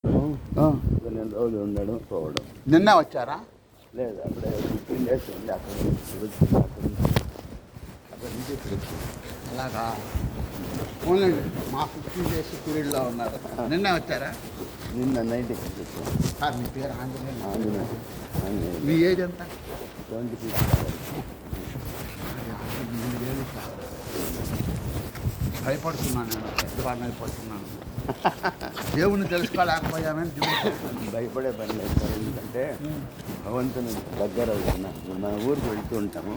కొన్ని రోజులు ఉండడం పోవడం. నిన్న వచ్చారా? లేదు, అప్పుడే 15 days ఉంది. అక్కడ నుంచి ఇప్పుడు అలాగా. ఓన్లండి మా 15 days పీరియడ్లో ఉన్నారు. నిన్న వచ్చారా? నిన్న నైట్కి వచ్చాను. సార్ మీ పేరు ఆంజనేయ. మీ ఏజ్ ఎంత? 26. భయపడుతున్నాను, నేను పెద్దవాడిని భయపడుతున్నాను. దేవుణ్ణి తెలుసుకోలేకపోయామని భయపడే పని లేదు సార్. ఎందుకంటే భగవంతుని దగ్గర అవుతున్నాం. మన ఊరికి వెళ్తూ ఉంటాము.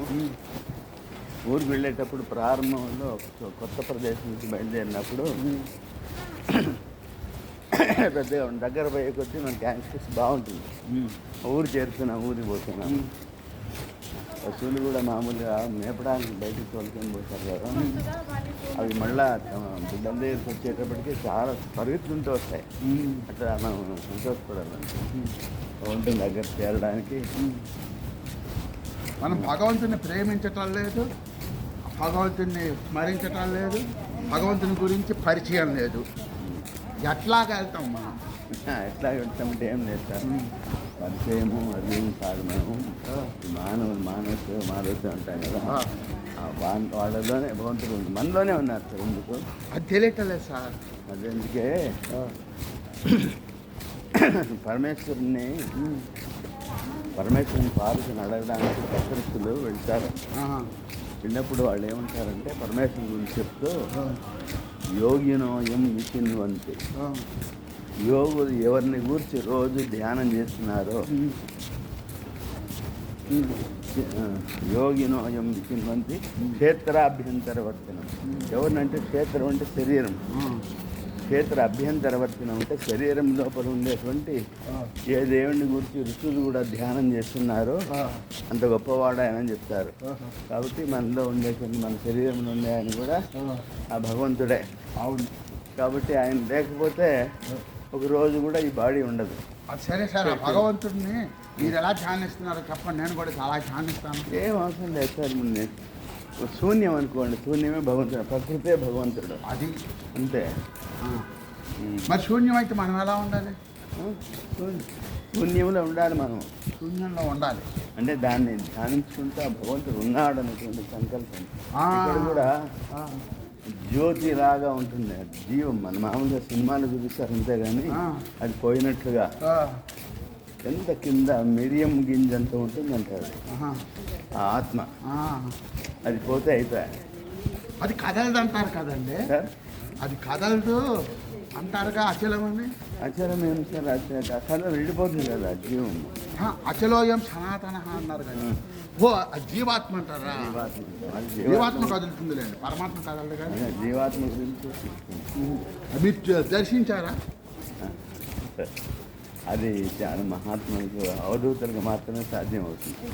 ఊరికి వెళ్ళేటప్పుడు ప్రారంభంలో కొత్త ప్రదేశం నుంచి బయలుదేరినప్పుడు పెద్దగా దగ్గర పోయే కొద్దీ మనకి యాక్సెస్ బాగుంటుంది. ఊరు చేరుతున్నాం, ఊరికి పోతున్నాం. పశువులు కూడా మామూలుగా మేపడానికి బయటికి తోలుకొని పోతారు కదా, అవి మళ్ళా బిడ్డల దగ్గరికి వచ్చేటప్పటికి చాలా పరిగెత్తుకుంటూ వస్తాయి. అట్లా మనం సంతోషపడాలంటే భగవంతుని దగ్గర చేరడానికి. మనం భగవంతుని ప్రేమించటం లేదు, భగవంతుని స్మరించటం లేదు, భగవంతుని గురించి పరిచయం లేదు. ఎట్లాగా వెళ్తాం మనం? ఎట్లా వెళ్తామంటే ఏం లేదు సార్, పరిచయము అది ఏం కాదు. మనం మానవత్వం ఉంటాం కదా, వాళ్ళలోనే భగవంతుడు ఉంది, మనలోనే ఉన్నారు సార్. ఎందుకు అది తెలియటలేదు సార్. అదెందుకే పరమేశ్వరుని పార్వతిని అడగడానికి భక్తులు వెళ్తారు. వెళ్ళినప్పుడు వాళ్ళు ఏమంటారంటే పరమేశ్వరుని గురించి చెప్తూ యోగినో ఎం విచిన్వంతి, యోగులు ఎవరిని గురించి రోజు ధ్యానం చేస్తున్నారో, యోగినో ఎం విచిన్వంతి క్షేత్రాభ్యంతరవర్తనం. ఎవరినంటే క్షేత్రం అంటే శరీరం, క్షేత్ర అభ్యంతరవర్తనం అంటే శరీరం లోపల ఉండేటువంటి ఏ దేవుడిని గురించి ఋషులు కూడా ధ్యానం చేస్తున్నారో అంత గొప్పవాడు ఆయన అని చెప్తారు. కాబట్టి మనలో ఉండేటువంటి మన శరీరంలో ఉండే ఆయన కూడా ఆ భగవంతుడే. అవును. కాబట్టి ఆయన లేకపోతే ఒక రోజు కూడా ఈ బాడీ ఉండదు. సరే సార్, భగవంతుడిని మీరు ఎలా ధ్యానిస్తున్నారో చెప్పండి, నేను కూడా చాలా ధ్యానిస్తాను. ఏం అవసరం లేదు సార్. శూన్యం అనుకోండి, శూన్యమే భగవంతుడు, ప్రకృతే భగవంతుడు, అది అంతే. మరి శూన్యం అయితే మనం ఎలా ఉండాలి? శూన్యంలో ఉండాలి. మనం శూన్యంలో ఉండాలి అంటే దాన్ని ధ్యానించుకుంటూ భగవంతుడు ఉన్నాడు అనేటువంటి సంకల్పం. ఇక్కడ కూడా జ్యోతిలాగా ఉంటుంది జీవం. మన మామూలుగా సినిమాలు చూపిస్తారు అంతేగాని అది పోయినట్లుగా ఎంత కింద మిరియం గింజంత ఉంటుందంటారు ఆ ఆత్మ. అది పోతే అయిపోయా. అది కదలదు అంటారు కదండి సార్, అది కదలదు అంటారుగా. అచలమని అచలం ఏం సార్? అచలం వెళ్ళిపోతుంది కదా జీవం. అచలోయం సనాతన అన్నారు కదా. ఓ జీవాత్మ అంటారా? జీవాత్మ కదులుతుంది లేండి, పరమాత్మ కదలదు కానీ. జీవాత్మ గురించి మీరు దర్శించారా? అది చాలా మహాత్ములకు అవధూతలకు మాత్రమే సాధ్యం అవుతుంది.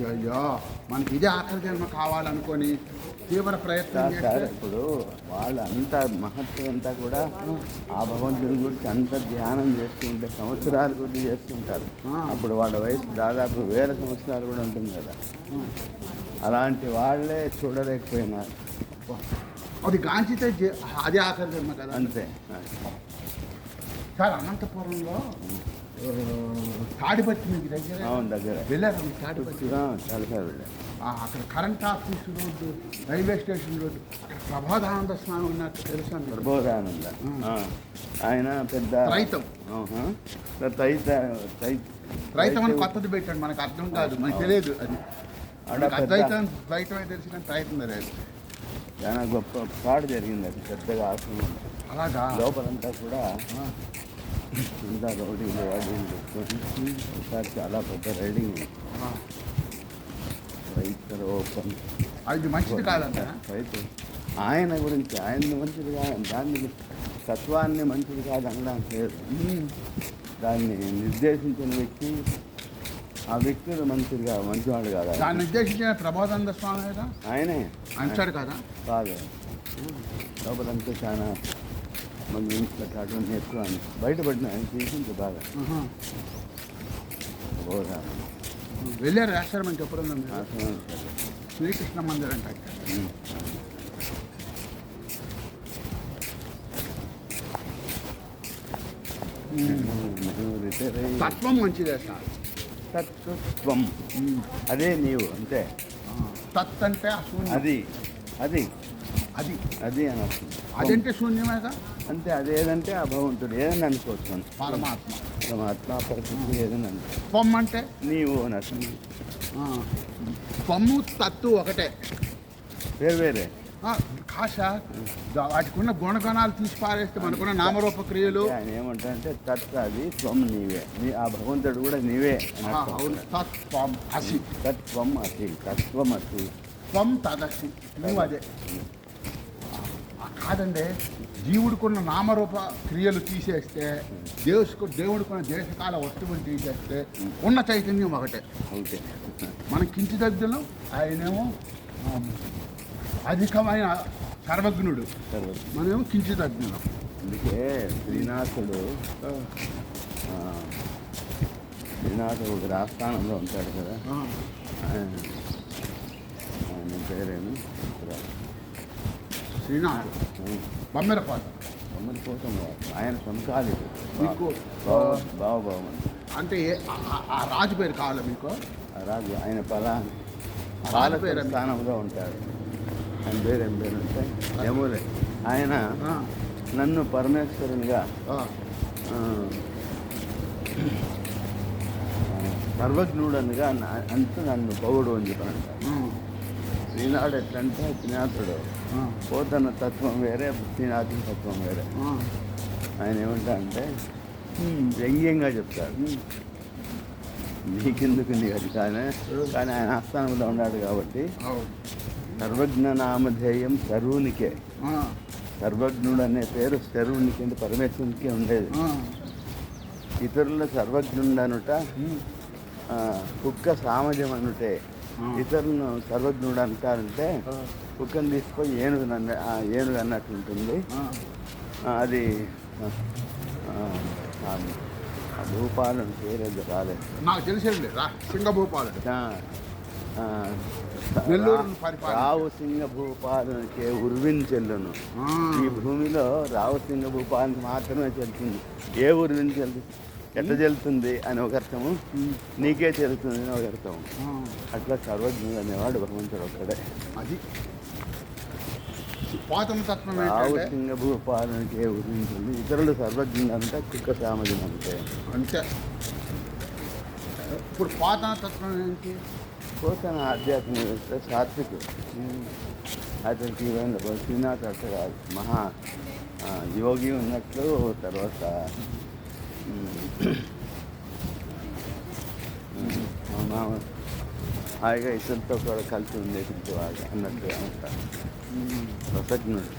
అయ్యో, మనకి ఇదే ఆఖరి జన్మ కావాలనుకొని తీవ్ర ప్రయత్నం చేస్తారు. ఇప్పుడు వాళ్ళు అంత మహత్వం అంతా కూడా ఆ భగవంతుని గురించి అంత ధ్యానం చేస్తుంటే సంవత్సరాల కొద్ది చేస్తుంటారు. అప్పుడు వాళ్ళ వయసు దాదాపు 1000 సంవత్సరాలు కూడా ఉంటుంది కదా. అలాంటి వాళ్ళే చూడలేకపోయినారు. అది గాంచితే అదే ఆఖరి జన్మ కదా. అంతే సార్, అనంతపురంలో తాడిపత్రి మీకు దగ్గర వెళ్ళారు. తాడిపత్రి చాలాసార్లు వెళ్ళారు. అక్కడ current office road, railway station road, అక్కడ ప్రబోధానంద స్వామి ఉన్నట్టు తెలుసు. ప్రబోధానంద ఆయన పెద్ద రైతం అని కొత్తది పెట్టాడు. మనకు అర్థం కాదు, మనకు తెలియదు. అది రైతమే తెలిసి కానీ రైతం తెలియదు. చాలా గొప్ప పాడు జరిగింది. అది పెద్దగా ఆశ్రమం. అలాగా లోపలంతా కూడా అంతా రౌడీలు పెట్టుకొని ఒకసారి చాలా పెద్ద రైడింగ్. రైతు ఓపెన్ అది మంచిది కాదంట. రైతు ఆయన గురించి ఆయన్ని మంచిది కాదు, దాన్ని తత్వాన్ని మంచిది కాదు అనడానికి లేదు. దాన్ని నిర్దేశించిన వ్యక్తి ఆ వ్యక్తులు మంచివాడు కాదు. దాన్ని నిర్దేశించిన ప్రబోధానంద స్వామి కదా, ఆయనే అంటాడు కదా. కాదు, లోపలంతా చాలా మంది అటువంటి ఎక్కువ బయటపడిన ఆయన తీసుకుంటే బాగా. వెళ్ళారు ఆశ్రమంకి ఎప్పుడన్నా? శ్రీకృష్ణ మందిర్ అంటే నువ్వు రిటైర్ అయ్యి తత్వం మంచిదే సార్. తత్వం అదే నీవు అంతే. తత్ అంటే అశూన్యం. అది అది అది అది అని అర్థం. అదంటే శూన్యమేగా. అంతే అదేదంటే ఆ భగవంతుడు ఏదని అనుకోవచ్చు మనం. పరమాత్మ. పరమాత్మ ప్రకృతి ఏదని అనుకో. పొమ్మ అంటే నీవు అని అర్థం. పొమ్ము తత్తు ఒకటే. వేరే వేరే కాశ వాటికి ఉన్న గుణగణాలు తీసి పారేస్తే మనకున్న నామరూప క్రియలు. ఆయన ఏమంటారంటే తత్ అది త్వం నీవే, నీ ఆ భగవంతుడు కూడా నీవే అని అర్థం. అవును. తత్వం అసి. తత్వం అసి, తత్వం అసి. త్వం తదసి. నువ్వు అదే. కాదండి, జీవుడికున్న నామరూప క్రియలు తీసేస్తే, దేవుడికున్న దేశకాల వస్తువులు తీసేస్తే ఉన్న చైతన్యం ఒకటే. ఓకే. మనం కించిదగ్గులం, ఆయనేమో అధికమైన సర్వజ్ఞుడు, మనమేమో కించిదగ్గులం. అందుకే శ్రీనాథుడు ఒక రాజస్థానంలో ఉంటాడు కదా. ఆయన పేరేమి శ్రీనాథ్ బొమ్మెరపాటు. బొమ్మల కోసం ఆయన సొంతాలి మీకు బావబావం అంటే ఆ రాజు పేరు కావాలా మీకు? ఆ రాజు ఆయన రాజు పేరు స్థానంలో ఉంటాడు. ఆయన పేరు ఏం పేరు అంటే యములే. ఆయన నన్ను పరమేశ్వరునిగా సర్వజ్ఞుడనుగా అంటూ నన్ను పొగుడు అని చెప్పాను. శ్రీనాథుడు ఎట్లంటే శ్రీనాథుడు పోతన్న తత్వం వేరే, శ్రీనాథుని తత్వం వేరే. ఆయన ఏమంటా అంటే వ్యంగ్యంగా చెప్తాడు, నీకెందుకు నీ అది కానీ ఆయన ఆస్థానంలో ఉన్నాడు కాబట్టి సర్వజ్ఞ నామధేయం సర్వునికే. సర్వజ్ఞుడు అనే పేరు సర్వునికి అంటే పరమేశ్వరునికే ఉండేది. ఇతరుల సర్వజ్ఞుడు అనుట కుక్క సామజం అనుటే. ఇతరులను సర్వజ్ఞుడు అంటారంటే కుక్కను తీసుకొని ఏనుగు అన్నట్టు ఉంటుంది. అది ఆ భూపాలను పేరేది రాలేదు నాకు తెలిసేది. సింగభూపాలుడు రావు సింగ భూపాలకే ఉర్వించెల్లును. ఈ భూమిలో రావు సింగ భూపాలకి మాత్రమే చెల్లుతుంది. ఏ ఉర్విని ఎట్లా చెల్లుతుంది అని ఒక అర్థము, నీకే చెల్లుతుంది అని ఒక అర్థము. అట్లా సర్వజ్ఞుడు అనేవాడు భగవంతుడు ఒక్కడే. అది తత్వం. రావు సింగ భూపాలకే ఉర్వించింది. ఇతరులు సర్వజ్ఞుడు అంటే కుక్క సామర్థ్యం అంతే. అంతే. ఇప్పుడు పాతన తత్వం ఏంటి? పోతన ఆధ్యాత్మిక సాత్వికుడు. అతనికి శ్రీనాథ్ అట్లా కాదు, మహా యోగి ఉన్నట్లు. తర్వాత హాయిగా ఇతరులతో కూడా కలిసి ఉండేటువంటి వాడు అన్నట్టు అంటారు. రసజ్ఞుడు.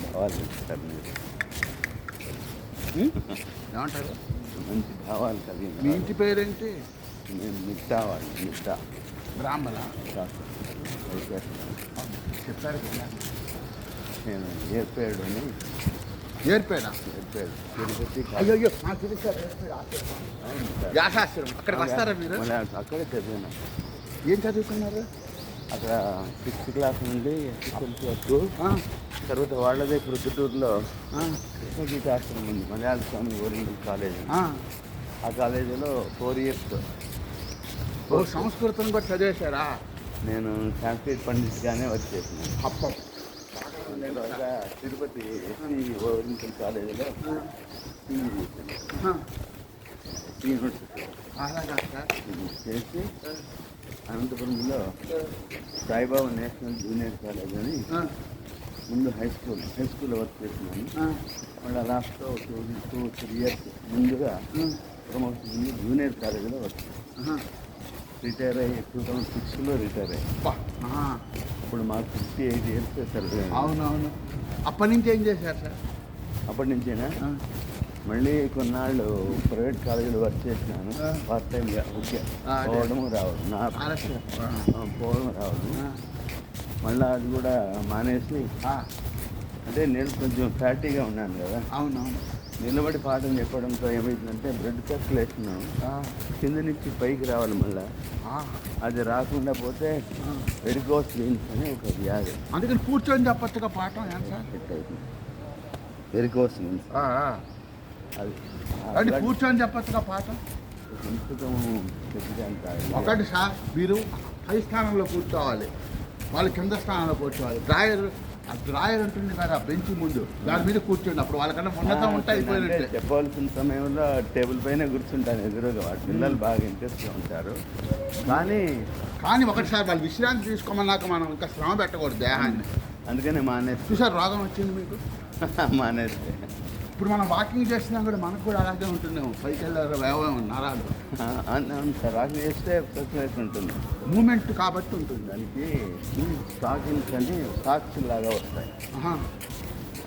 భావాలు చెప్తారు మీరు. ఏమంటారు? మంచి భావాలు కలిగి. మీ ఇంటి పేరేంటి? నేను మిట్టావాడు. మిట్టా బ్రాహ్మణ చెప్పారు కదా. నేను ఏర్పేడు అని. ఏర్పేడా? ఏర్పేడు తిరుపతి. అయ్యో నాకు తెలుసు. వ్యాసాశ్రమం. అక్కడికి వస్తారా మీరు? అక్కడే చదివాను. ఏం చదువుకున్నారు అక్కడ 6th క్లాస్ నుండి SSLC వరకు. తర్వాత వాళ్ళదే ప్రొద్దుటూరులో కృష్ణగీతాశ్రమం ఉంది, మలయాళ స్వామి ఓరియంటల్ కాలేజ్. ఆ కాలేజీలో 4 years. సంస్కృతం కూడా చదివేశారా? నేను సాంస్క్రిట్ పండిట్గానే వర్క్ చేసినాను. అప్పం తిరుపతి SC ఓరియంటల్ కాలేజీలో యూనివర్సిటీ చేసి అనంతపురంలో సాయిబాబా నేషనల్ జూనియర్ కాలేజ్ అని ముందు హై స్కూల్లో వర్క్ చేసినాను. మళ్ళీ లాస్ట్లో 2-3 years ముందుగా ప్రమోషన్ ముందు జూనియర్ కాలేజీలో వర్క్ చేశాను. రిటైర్ అయ్యి 2006లో రిటైర్ అయ్యి. ఇప్పుడు మాకు 58 years సరిపోయింది. అవునవును. అప్పటి నుంచి ఏం చేశారు సార్? అప్పటి నుంచేనా మళ్ళీ కొన్నాళ్ళు ప్రైవేట్ కాలేజీలో వర్క్ చేసినాను. పార్ట్ టైంగా. ఓకే, పోవడము రావడం, పోవడం రావడం. మళ్ళీ అది కూడా మానేసి, అంటే నేను కొంచెం ఫ్యాటీగా ఉన్నాను కదా. అవునవును. నిలబడి పాఠం చెప్పడంతో ఏమైందంటే బ్లడ్ సర్క్యులేషన్ కింద నుంచి పైకి రావాలి మళ్ళీ. అది రాకుండా పోతే వెరికోస్ వెయిన్స్ అని ఒక వ్యాధి. అందుకని కూర్చొని చెప్పచ్చుగా పాఠం ఏం సార్? సెట్ అవుతుంది. వెరికోస్ వెయిన్స్ అది అంటే కూర్చొని చెప్పచ్చుగా పాఠం. సంస్కృతం చెప్పడానికి ఒకటి సార్, మీరు పై స్థానంలో కూర్చోవాలి, వాళ్ళు కింద స్థానంలో కూర్చోవాలి. డ్రాయర్ ఉంటుంది కదా బెంచ్ ముందు, దాని మీద కూర్చోండి. అప్పుడు వాళ్ళకన్నా ఉన్నతం ఉంటే అయిపోయినట్టే. చెప్పవలసిన సమయంలో టేబుల్ పైన కూర్చుంటాను ఎదురుగా. వాటి పిల్లలు బాగా ఇంట్రెస్ట్గా ఉంటారు. కానీ ఒకటిసారి వాళ్ళు విశ్రాంతి తీసుకోమన్నాక మనం ఇంకా శ్రమ పెట్టకూడదు దేహాన్ని. అందుకనే మానేసి. చూసారు రోగం వచ్చింది మీకు. మానేస్తే ఇప్పుడు మనం వాకింగ్ చేసినా కూడా మనకు కూడా అలాగే ఉంటుందేమో. పైకి వెళ్ళారు వేవం నరాలు. అవును సార్, వాకింగ్ చేస్తే ఫ్రెష్నెస్ ఉంటుంది, మూమెంట్ కాబట్టి ఉంటుంది. దానికి స్టాకింగ్స్ అని సాక్స్ లాగా వస్తాయి.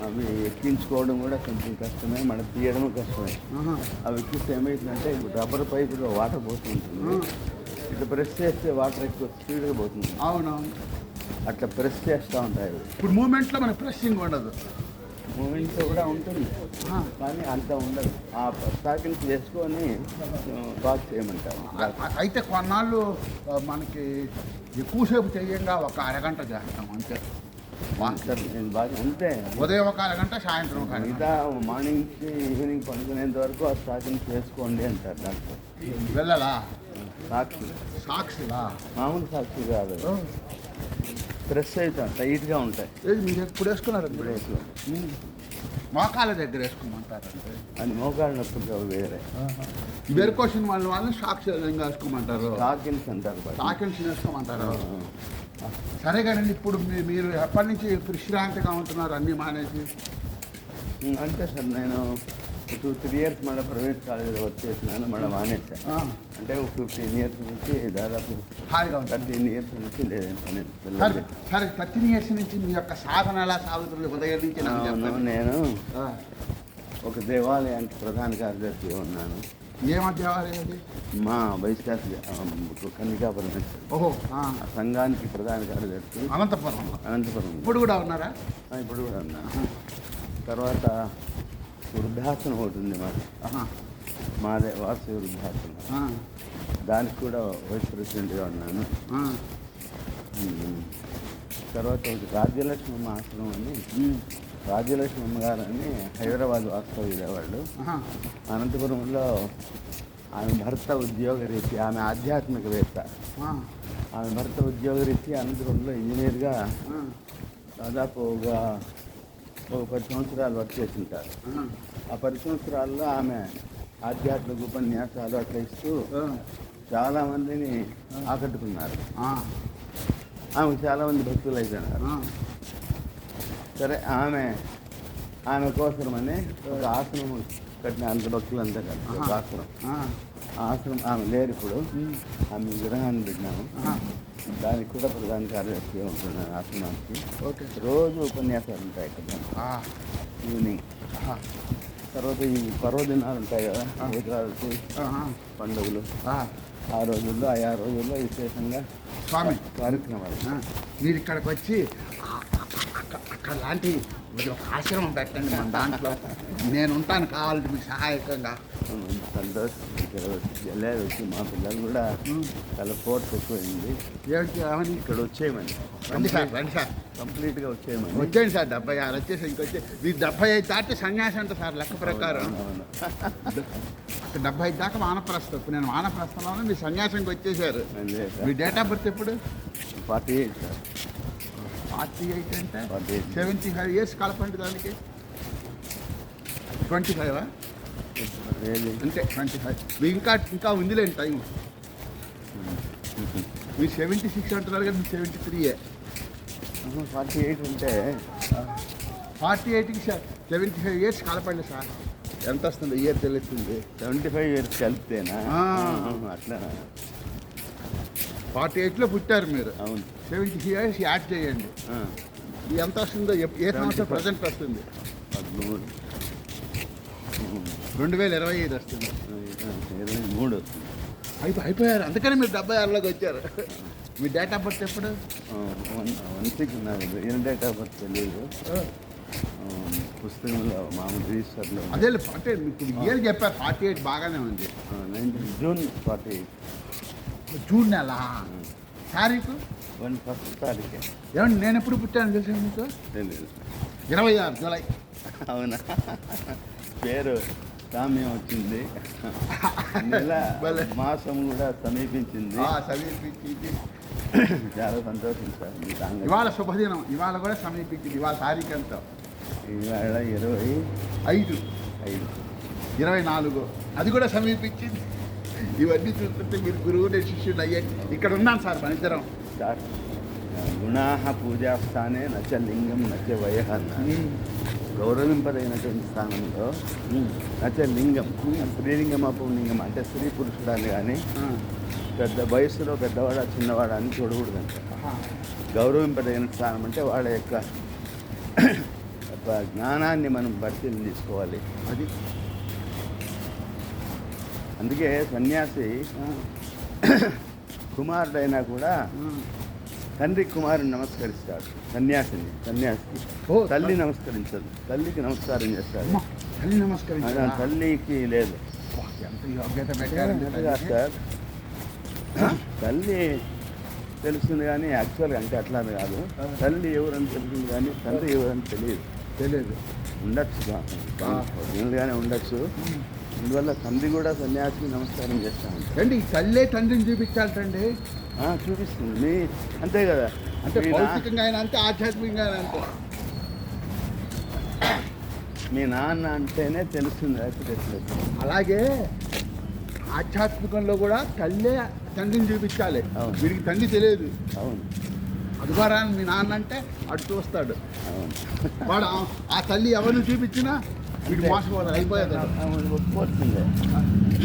అవి ఎక్కించుకోవడం కూడా కొంచెం కష్టమే, మనకు తీయడం కష్టమే. అవి ఎక్కిస్తే ఏమవుతుందంటే ఇప్పుడు రబ్బర్ పైపులో వాటర్ పోతుంటుంది. ఇట్లా ప్రెస్ చేస్తే వాటర్ ఎక్కువ స్పీడ్గా పోతుంది. అవునవును, అట్లా ప్రెస్ చేస్తూ ఉంటాయి. ఇప్పుడు మూమెంట్లో మనకు ప్రెస్సింగ్ ఉండదు. మూమెంట్స్ కూడా ఉంటుంది కానీ అంత ఉండదు. ఆ స్టాకింగ్స్ చేసుకొని బాగా చేయమంటారు. అయితే కొన్నాళ్ళు మనకి ఎక్కువసేపు చేయంగా ఒక అరగంట చేస్తాం అంతే. సార్ నేను బాగా అంతే, ఉదయం ఒక అరగంట, సాయంత్రం ఒక అరగంట. మిగతా మార్నింగ్ నుంచి ఈవినింగ్ పడుకునేంత వరకు ఆ స్టాకింగ్స్ చేసుకోండి అంటారు డాక్టర్. వెళ్ళాలా? సాక్షిలా మామూలు సాక్షి కాదు, ప్రెస్ అవుతాయి, టైట్గా ఉంటాయి. మీరు ఎప్పుడు వేసుకున్నారు? మోకాళ్ళ దగ్గర వేసుకోమంటారంటే అది మోకాళ్ళ నొప్పులు వేరే. వెరికోషన్ వాళ్ళని సాక్షి వేసుకోమంటారు. స్టాకిన్స్ అంటారు, స్టాకిన్స్ వేసుకోమంటారు. సరే కానీ ఇప్పుడు మీరు ఎప్పటి నుంచి విశ్రాంతిగా ఉంటున్నారు అన్నీ మానేసి? అంటే సార్ నేను 2-3 years మళ్ళీ ప్రైవేట్ కాలేజీలో వర్క్ చేసినాను, మళ్ళీ మానేసాను. అంటే 15 years నుంచి దాదాపు హాయిగా ఉంటాను. 13 years నుంచి లేదండి. సరే 13 years నుంచి మీ యొక్క సాధన ఎలా సాగుతుంది ఉదయం నుంచి? నేను ఒక దేవాలయానికి ప్రధాన కార్యదర్శిగా ఉన్నాను. ఏమా దేవాలయం అది? మా వైశాఖ కన్నికాపురం. ఓహో, ఆ సంఘానికి ప్రధాన కార్యదర్శి అనంతపురం. ఇప్పుడు కూడా ఉన్నారా? ఇప్పుడు కూడా ఉన్నాను. తర్వాత వృద్ధాసనం ఒకటి ఉంది మాదే వాసు వృద్ధాసనం, దానికి కూడా వైస్ ప్రెసిడెంట్గా ఉన్నాను. తర్వాత ఒకటి రాజ్యలక్ష్మమ్మ ఆశ్రమం అని, రాజ్యలక్ష్మమ్మ గారు అని హైదరాబాద్ వాస్తవ్యులే వాళ్ళు. అనంతపురంలో ఆమె భర్త ఉద్యోగరీత్యా, ఆమె ఆధ్యాత్మికవేత్త, ఆమె భర్త ఉద్యోగరీత్యా అనంతపురంలో ఇంజనీర్గా దాదాపు ఒక 10 సంవత్సరాలు వర్క్ చేస్తుంటారు. ఆ 10 సంవత్సరాల్లో ఆమె ఆధ్యాత్మిక ఉపన్యాసాలు అట్లా ఇస్తూ చాలామందిని ఆకట్టుకున్నారు. ఆమెకు చాలామంది భక్తులు అయిపోయినారు. సరే ఆమె కోసమని ఒక ఆశ్రమం కట్టిన అంత భక్తులంతా కలిసి ఒక ఆశ్రమం ఆమె లేరు ఇప్పుడు. ఆమె విగ్రహాన్ని పెట్టినాము, దానికి కూడా ప్రధాన కార్యదర్శిగా ఉంటున్నాను ఆశ్రమానికి. రోజు ఉపన్యాసాలు ఉంటాయి ఇక్కడ ఈవినింగ్. తర్వాత ఈ పర్వదినాలు ఉంటాయి కదా, ఏకాదశి, పండుగలు, ఆ రోజుల్లో ఆయా రోజుల్లో విశేషంగా స్వామి కార్యక్రమాలు. మీరు ఇక్కడికి వచ్చి అక్కడ లాంటి ఒక ఆశ్రమం పెట్టండి మన దాంట్లో, నేను ఉంటాను కావాలంటే మీకు సహాయకంగా. సంతోషం. వెళ్ళేది వచ్చి మా పిల్లలు కూడా చాలా ఫోర్స్ ఎక్కువైంది. ఏమని ఇక్కడ వచ్చేయమని. రండి సార్ కంప్లీట్గా వచ్చేయమని. వచ్చేయండి సార్. 76 వచ్చేసి ఇంకొచ్చి మీరు 75 దాటి సన్యాసి అంట సార్ లెక్క ప్రకారం. 75 దాకా వానప్రస్థం. ఇప్పుడు నేను వానప్రస్థంలో మీరు సన్యాసంకి వచ్చేసారు. మీ డేట్ ఆఫ్ బర్త్ ఎప్పుడు? 48 సార్. 48 అంటే 75 years కలపండి దానికి. 25 అంటే 25. మీ ఇంకా ఉందిలేండి టైం. మీరు 76 అంటున్నారు కదా, మీరు 73. 48 ఉంటే 48కి 75 years కలపండి సార్. ఎంత వస్తుంది ఇయర్ తెలుస్తుంది. 75 years కలిపితేనా? అట్లా 48లో పుట్టారు మీరు. అవును. 70 years యాడ్ చేయండి. ఎంత వస్తుందో ఏ సంవత్సరం ప్రజెంట్ వస్తుంది? 2025 వస్తుంది. 23 వస్తుంది. అయిపోయారు. అందుకని మీరు 76లోకి వచ్చారు. మీ డేట్ ఆఫ్ బర్త్ ఎప్పుడు? 16 ఉన్నది. ఏం డేట్ ఆఫ్ బర్త్ తెలియదు. పుస్తకంలో మామూలు రిజిస్టర్లో అదే అంటే మీకు ఇయర్ చెప్పారు 48 బాగానే ఉంది. 19 జూన్ 48 జూన్ నెల తారీఖు 1 తారీఖే. ఏమండి నేను ఎప్పుడు పుట్టాను తెలుసా మీకు? తెలియదు. 26 జూలై. అవునా? పేరు సామ్యం వచ్చింది. నెల మాసం కూడా సమీపించింది. సమీపించింది. చాలా సంతోషం సార్. మీ సాంగత్యం. ఇవాళ శుభదినం, ఇవాళ కూడా సమీపించింది. ఇవాళ తారీఖు ఎంత? ఇవాళ 25 24 అది కూడా సమీపించింది. ఇవన్నీ చూస్తుంటే మీరు గురువుని శిష్యుడు అయ్యాడు. ఇక్కడ ఉన్నాను సార్ మన ఇద్దరం. గుణాహ పూజాస్థానే నచ లింగం నచ వయ అన్న. గౌరవింపదగినటువంటి స్థానంలో నచ లింగం, స్త్రీలింగం అపులింగం అంటే స్త్రీ పురుషుడాన్ని కానీ పెద్ద వయస్సులో పెద్దవాడ చిన్నవాడ అని చూడకూడదంట. గౌరవింపదగిన స్థానం అంటే వాళ్ళ యొక్క జ్ఞానాన్ని మనం పరిశీలన తీసుకోవాలి. అది అందుకే సన్యాసి కుమారుడైనా కూడా తండ్రి కుమారుని నమస్కరిస్తాడు. సన్యాసికి తల్లి నమస్కరించదు, తల్లికి నమస్కారం చేస్తాడు. తల్లి నమస్కరించాలి, తల్లికి లేదు. ఎంత యోగ్యత పెట్టారు సార్. తల్లి తెలుస్తుంది కానీ యాక్చువల్గా అంటే అట్లా కాదు. తల్లి ఎవరని తెలుస్తుంది కానీ తండ్రి ఎవరని తెలియదు. ఉండొచ్చు, ఒరిజినల్గానే ఉండొచ్చు. అందువల్ల తండ్రి కూడా సన్యాసికి నమస్కారం చేస్తా ఉంటాడు. రండి, ఈ తల్లే తండ్రిని చూపించాలండి. చూపిస్తుంది అంతే కదా. అంటే భౌతికంగా అయినా అంతే, ఆధ్యాత్మికంగా అయినా అంతే. మీ నాన్న అంటేనే తెలుస్తుంది. అలాగే ఆధ్యాత్మికంలో కూడా తల్లే తండ్రిని చూపించాలి. వీడికి తండ్రి తెలియదు. అవును. అది ద్వారా మీ నాన్న అంటే అటు చూస్తాడు. అవును. వాడు ఆ తల్లి ఎవరిని చూపించినా వీడు మోసపోతాడు, అయిపోయాడు. ఒప్పుకోవాల్సిందే.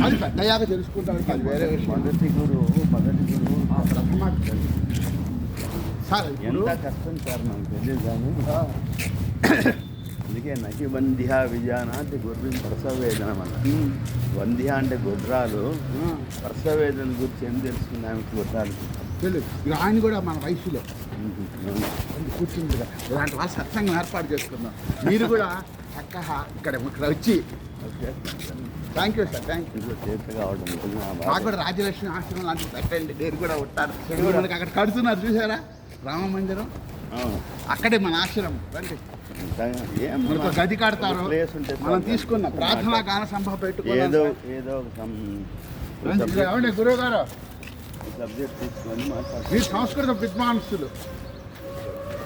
అది పెద్దయ్యాక తెలుసుకుంటాడు. అది వేరే విషయం. మొదటి గురువు సార్ ఎంత కష్టం సార్ మనకు తెలియదు కానీ. అందుకే నకి వంధ్య విజానాది గుర్రం ప్రసవేదన అన్న. వంధ్య అంటే గుర్రాలు, ప్రసవేదన గురించి ఏం తెలుస్తుంది ఆమెకు గుర్రాలు తెలియదు. ఇక ఆయన కూడా మన వయసులో కూర్చుంది కదా, ఇలాంటి వాళ్ళు సత్సంగం ఏర్పాటు చేసుకుందాం. మీరు కూడా చక్కగా ఇక్కడ వచ్చి. Thank you sir, thank you. చేతి కావడం నాకు కూడా రాజ్యలక్ష్మి ఆశ్రమం లాంటి పెట్టండి. నేను కూడా ఉంటాను. మనకి అక్కడ కడుతున్నారు చూసారా, రామ మందిరం. అక్కడే మన ఆశ్రమం. రండి, మనకు గది కడతారు. మనం తీసుకున్న ప్రార్థనా గాన సంభ పెట్టుకున్నాం. గురువు గారు సబ్జెక్ట్ తీసుకొని మీరు సంస్కృత విద్వాంసులు,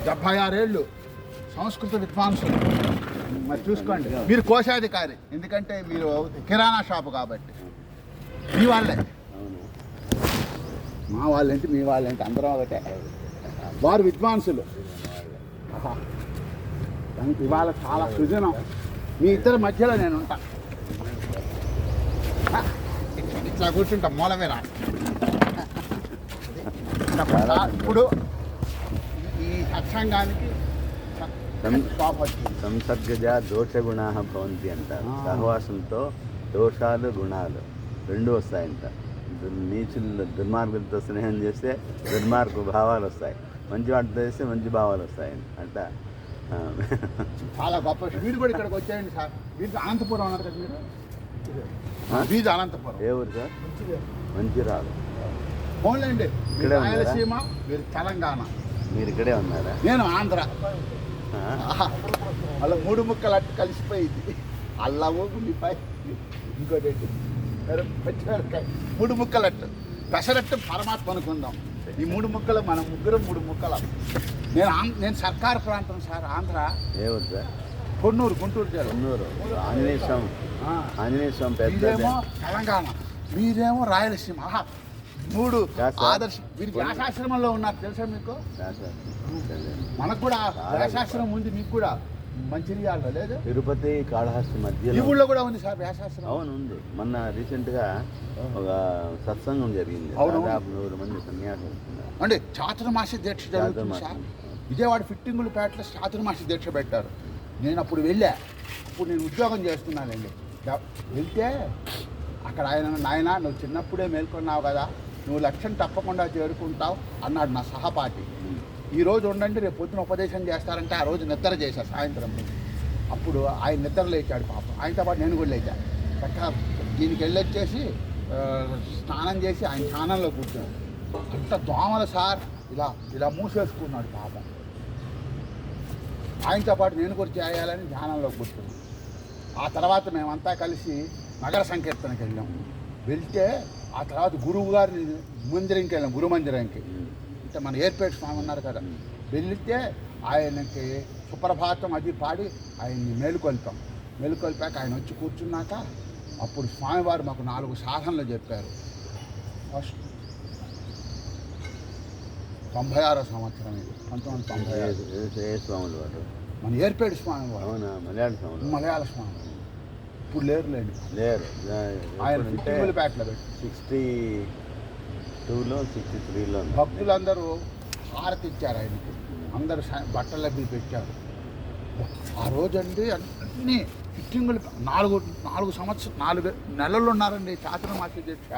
76 ఏళ్ళు సంస్కృత విద్వాంసులు. మరి చూసుకోండి, మీరు కోశాధికారి. ఎందుకంటే మీరు కిరాణా షాపు కాబట్టి. మీ వాళ్ళే, మా వాళ్ళేంటి మీ వాళ్ళేంటి అందరం ఒకటే. వారు విద్వాంసులు. ఇవాళ చాలా సృజనం. మీ ఇద్దరి మధ్యలో నేను ఉంటా. ఇట్లా కూర్చుంటా మూలమే రా. ఇప్పుడు ఈ సత్సంగానికి సంసర్గజ దోషగుణా భవంతి అంటారు. సహవాసంతో దోషాలు గుణాలు రెండు వస్తాయంట. నీచులు దుర్మార్గులతో స్నేహం చేస్తే దుర్మార్గు భావాలు వస్తాయి, మంచి వాటితో చేస్తే మంచి భావాలు వస్తాయి అంట. చాలా గొప్ప. మీరు కూడా ఇక్కడికి వచ్చాయండి సార్. మీరు అనంతపురం అన్నారు కదా మీరు? బీజ్ అనంతపురం. ఏ ఊరు సార్? మంచిరాలు. పోన్లేండి, మీరు రాయలసీమ, మీరు తెలంగాణ. మీరు ఇక్కడే ఉన్నారా? నేను ఆంధ్ర. అలా 3 ముక్కలు అట్టు కలిసిపోయింది. అల్లము ఉల్లిపాయ ఇంకోటి పచ్చిమిరపకాయ 3 ముక్కలు అట్టు. పెసరట్టు పరమాత్మ అనుకుందాం. ఈ 3 ముక్కలు మన ముగ్గురు 3 ముక్కలు. నేను సర్కారు ప్రాంతం సార్, ఆంధ్ర. ఏ ఊరు సార్? కొన్నూరు, గుంటూరు జిల్లా. కొన్నూరు. ఆంజనేయ స్వామి మీరేమో తెలంగాణ, మీరేమో రాయలసీమ. 3 ఆదర్శ. మీరు వ్యాసాశ్రమంలో ఉన్నారు తెలుసా మీకు? మనకు కూడా వ్యాసాశ్రమం ఉంది. మీకు కూడా మంచిర్యాలలో లేదు? తిరుపతి కాళహస్తి మధ్య ఈ ఊళ్ళో కూడా ఉంది సార్ వ్యాసాశ్రమం. అవును, ఉంది. మొన్న రీసెంట్గా ఒక సత్సంగం జరిగింది. దాదాపు 100 మంది సన్యాసం అంటే చాతుర్మాసి దీక్ష జరుగుతుంది సార్. విజయవాడ ఫిట్టింగులపేటలో చాతుర్మాసి దీక్ష పెట్టారు. నేను అప్పుడు వెళ్ళా. అప్పుడు నేను ఉద్యోగం చేస్తున్నానండి. వెళ్తే అక్కడ నాయన నువ్వు చిన్నప్పుడే మేల్కొన్నావు కదా, నువ్వు లక్ష్యం తప్పకుండా చేరుకుంటావు అన్నాడు నా సహపాఠి. ఈరోజు ఉండండి, రేపు పొద్దున ఉపదేశం చేస్తారంటే ఆ రోజు నిద్ర చేశారు సాయంత్రం. అప్పుడు ఆయన నిద్ర లేచాడు పాపం. ఆయనతో పాటు నేను కూడా లేచాను. చక్కగా దీనికి వెళ్ళొచ్చేసి స్నానం చేసి ఆయన స్నానంలో కూర్చున్నాడు. అంత దోమలు సార్, ఇలా ఇలా మూసేసుకున్నాడు పాపం. ఆయనతో పాటు నేను కూడా చేయాలని ధ్యానంలో కూర్చున్నాను. ఆ తర్వాత మేమంతా కలిసి నగర సంకీర్తనకి వెళ్ళాం. వెళ్తే ఆ తర్వాత గురువు గారి మందిరంకి వెళ్ళాం, గురు మందిరంకి. అంటే మన ఏర్పేట స్వామి ఉన్నారు కదా, వెళితే ఆయనకి సుప్రభాతం అది పాడి ఆయన్ని మేలుకొల్పాం. మేలుకొల్పాక ఆయన వచ్చి కూర్చున్నాక అప్పుడు స్వామివారు మాకు 4 సాధనలు చెప్పారు. ఫస్ట్ 96వ సంవత్సరం ఇది, 1996. స్వాములు వారు మన ఏర్పేడు స్వామి వారు. అవునా? మలయాళ స్వామి. ఇప్పుడు లేరులేండి, లేరు. ఆయన ఫిట్టింగులపేటలో పెట్టి 62లో 63లో భక్తులందరూ హారతి ఇచ్చారు ఆయనకి. అందరూ బట్టలు అవి పెట్టారు. ఆ రోజండి అన్నీ ఫిట్టింగులు 4 నెలలు ఉన్నారండి చాతుర్మాస్య దీక్ష.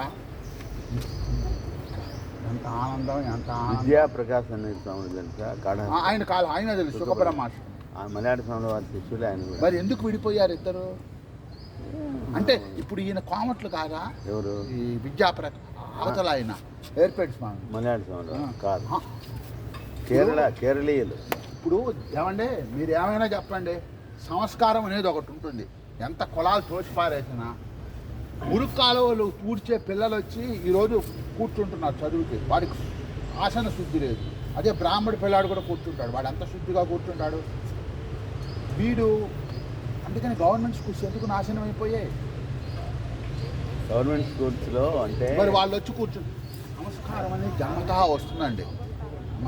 ఎంత ఆనందం, ఎంత ఆనందం. విద్యాప్రకాశ్ అనే స్వాములు తెలుసా? ఆయన కాదు, ఆయన తెలుసు, సుఖబ్రహ్మాష్. మలయాళ స్వాముల వారి శిష్యులు ఆయన కూడా. మరి ఎందుకు విడిపోయారు ఇద్దరు? అంటే ఇప్పుడు ఈయన కోమట్లు కాదా? ఎవరు? ఈ విద్యాప్రకాశ్ అవతల ఆయన ఏర్పేట స్వామి. మలయాళ స్వాములు కాదు, కేరళీయులు. ఇప్పుడు ఏమండి, మీరు ఏమైనా చెప్పండి, సంస్కారం అనేది ఒకటి ఉంటుంది. ఎంత కులాలు తోచిపారేసినా మురుక్కాలువలు పూడ్చే పిల్లలు వచ్చి ఈరోజు కూర్చుంటున్నారు చదువుకి. వాడికి ఆసన శుద్ధి లేదు. అదే బ్రాహ్మడి పిల్లాడు కూడా కూర్చుంటాడు, వాడు ఎంత శుద్ధిగా కూర్చుంటాడు. వీడు అందుకని గవర్నమెంట్ స్కూల్స్ ఎందుకు నాశనం అయిపోయాయి? గవర్నమెంట్ స్కూల్స్లో అంటే మరి వాళ్ళు వచ్చి కూర్చుంటారు. సంస్కారం అనేది జన్మతః వస్తుందండి.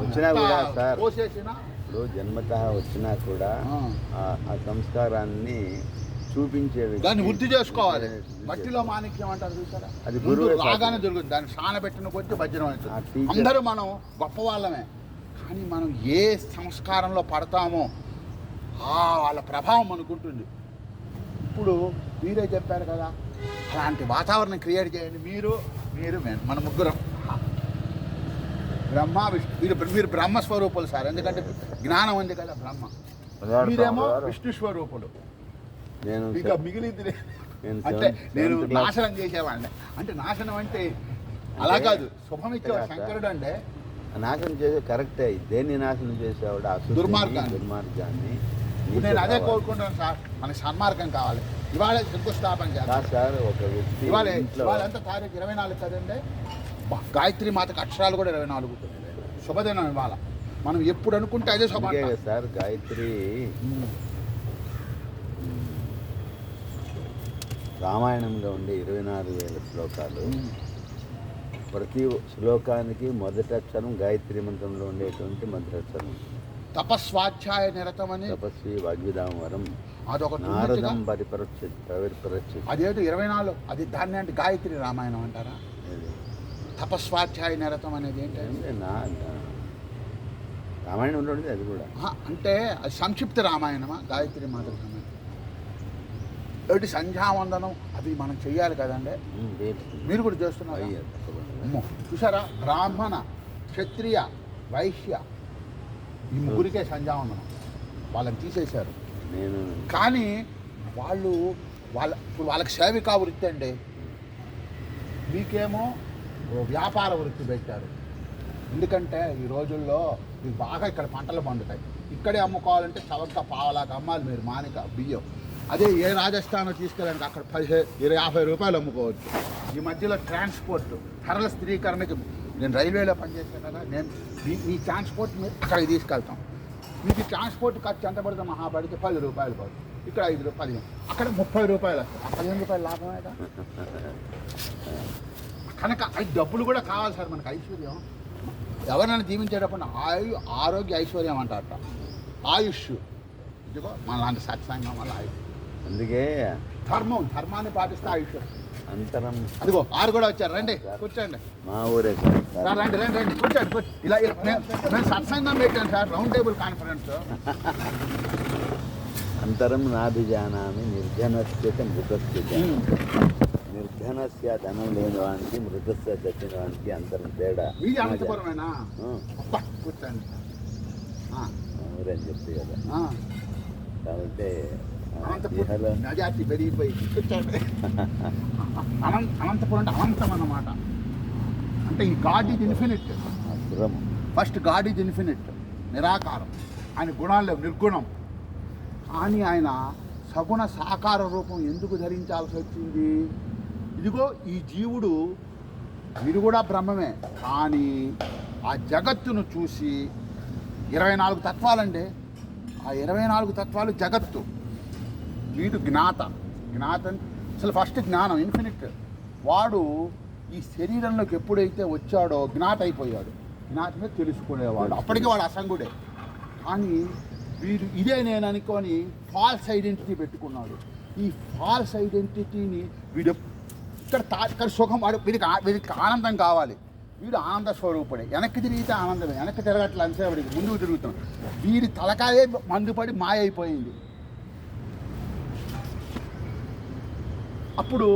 వచ్చినా కూడా సార్, పోసేసినా ఇప్పుడు జన్మతః వచ్చినా కూడా ఆ సంస్కారాన్ని చూపించే దాన్ని వృద్ధి చేసుకోవాలి. మట్టిలో మాణిక్యం అంటారు చూసారా, అది గురువు రాగానే దొరుకుతుంది. దాన్ని స్నానబెట్టిన కొద్ది వజ్రం అవుతుంది. అందరూ మనం గొప్పవాళ్ళమే, కానీ మనం ఏ సంస్కారంలో పడతామో వాళ్ళ ప్రభావం మనకుంటుంది. ఇప్పుడు మీరే చెప్పారు కదా, అలాంటి వాతావరణం క్రియేట్ చేయండి. మీరు మన ముగ్గురం బ్రహ్మ విష్ణు. మీరు బ్రహ్మస్వరూపులు సార్, ఎందుకంటే జ్ఞానం ఉంది కదా బ్రహ్మ. మీరేమో విష్ణు స్వరూపులు. నేను ఇక మిగిలింది అంటే నేను నాశనం చేసేవాడిని. అంటే నాశనం అంటే అలా కాదు, శుభం ఇచ్చేవాడు శంకరుడు. అంటే నాశనం చేసే కరెక్టే. దేన్ని నాశనం చేసేవాడు? దుర్మార్గాన్ని. నేను అదే కోరుకుంటాను సార్, మనకి సన్మార్గం కావాలి. ఇవాళ శంకుస్థాపన చేస్తాను సార్. ఒక వ్యక్తి ఇవాళ ఎంత తారీఖు 24 కదండి. గాయత్రి మాతకు అక్షరాలు కూడా 24. శుభదినం ఇవాళ. మనం ఎప్పుడు అనుకుంటే అదే శుభ సార్. గాయత్రి రామాయణంలో ఉండే 24,000 శ్లోకాలు. ప్రతి శ్లోకానికి మొదటి అక్షరం గాయత్రి మంత్రంలో ఉండేటువంటి మొదటి అక్షరం. తపస్వాధ్యాయ నిరతమని తపస్వి వాగ్విదామవరం అదొకటి. నారదం పరిపరచ. అదేదో 24, అది దాన్ని అంటే గాయత్రి రామాయణం అంటారా? తపస్వాధ్యాయ నిరతం అనేది ఏంటంటే రామాయణం ఉంటుంది అది కూడా. అంటే అది సంక్షిప్త రామాయణమా? గాయత్రి మాత్రం రామాయణం. ఒకటి సంధ్యావందనం అవి మనం చెయ్యాలి కదండి. మీరు కూడా చేస్తున్నారు. చూసారా, బ్రాహ్మణ క్షత్రియ వైశ్య ఈ ముగ్గురికే సంధ్యావందనం. వాళ్ళని తీసేశారు. కానీ వాళ్ళకి సేవికా వృత్తి అండి. మీకేమో వ్యాపార వృత్తి పెట్టారు. ఎందుకంటే ఈ రోజుల్లో మీకు బాగా ఇక్కడ పంటలు పండుతాయి. ఇక్కడే అమ్ముకోవాలంటే చవక పావలాగా అమ్మాలి మీరు మానిక బియ్యం. అదే ఏ రాజస్థాన్ తీసుకెళ్ళడానికి అక్కడ 50 రూపాయలు అమ్ముకోవచ్చు. ఈ మధ్యలో ట్రాన్స్పోర్ట్ ధరల స్థిరీకరణకి నేను రైల్వేలో పనిచేస్తాను కదా, నేను మీ ట్రాన్స్పోర్ట్ మీరు అక్కడికి తీసుకెళ్తాం. మీకు ట్రాన్స్పోర్ట్ ఖర్చు ఎంత పడుతుంది? మహాపడితే 10 రూపాయలు పడుతుంది. ఇక్కడ 5 రూపాయలు, అక్కడ 30 రూపాయలు వస్తాయి. 15 రూపాయలు లాభమే కదా. కనుక అది డబ్బులు కూడా కావాలి సార్ మనకు. ఐశ్వర్యం ఎవరైనా జీవించేటప్పుడు ఆరోగ్య ఐశ్వర్యం అంటారట. ఆయుష్ ఇదిగో మన లాంటి సత్సంగం వల్ల ఆయుష్. అందుకే ధర్మాన్ని పాటిస్తే ఆయుష్. అంతరం అదిగో 6 కూడా వచ్చారు. రండి కూర్చోండి. మా ఊరే సార్. రండి కూర్చోండి. ఇలా నేను సత్సంగం పెట్టాను సార్, రౌండ్ టేబుల్ కాన్ఫరెన్స్. అంతరం నాభిజానామి నిర్జనస్య మృతస్య. నిర్ధనస్య ధనం లేని వానికి, మృతస్య చచ్చిన వానికి అంతరం తేడా. మీది అనంతపురమేనా? కూర్చోండి. ఊరని చెప్తే కదా. కాబట్టి అనంతపురం నజాతి పెరిగిపోయి అనంతపురం అంటే అనంతం అన్నమాట. అంటే ఈ God is infinite. First God is infinite, నిరాకారం. ఆయన గుణాల్లో నిర్గుణం. కానీ ఆయన సగుణ సాకార రూపం ఎందుకు ధరించాల్సి వచ్చింది? ఇదిగో ఈ జీవుడు వీడు కూడా బ్రహ్మమే, కానీ ఆ జగత్తును చూసి 24 తత్వాలండి. ఆ 24 తత్వాలు జగత్తు. వీడు జ్ఞాత. అసలు ఫస్ట్ జ్ఞానం ఇన్ఫినిట్. వాడు ఈ శరీరంలోకి ఎప్పుడైతే వచ్చాడో జ్ఞాత అయిపోయాడు. జ్ఞాతమే తెలుసుకునేవాడు. అప్పటికే వాడు అసంగుడే. కానీ వీడు ఇదే నేను అనుకొని ఫాల్స్ ఐడెంటిటీ పెట్టుకున్నాడు. ఈ ఫాల్స్ ఐడెంటిటీని వీడు ఇక్కడ సుఖం, వీడికి ఆనందం కావాలి. వీడు ఆనంద స్వరూపుడే. వెనక్కి తిరిగితే ఆనందమే, వెనక్కి తిరగట్లే అంతసేపటికి ముందుకు తిరుగుతున్నాడు. వీడి తలకాయే మందుపడి మాయ అయిపోయింది. అప్పుడు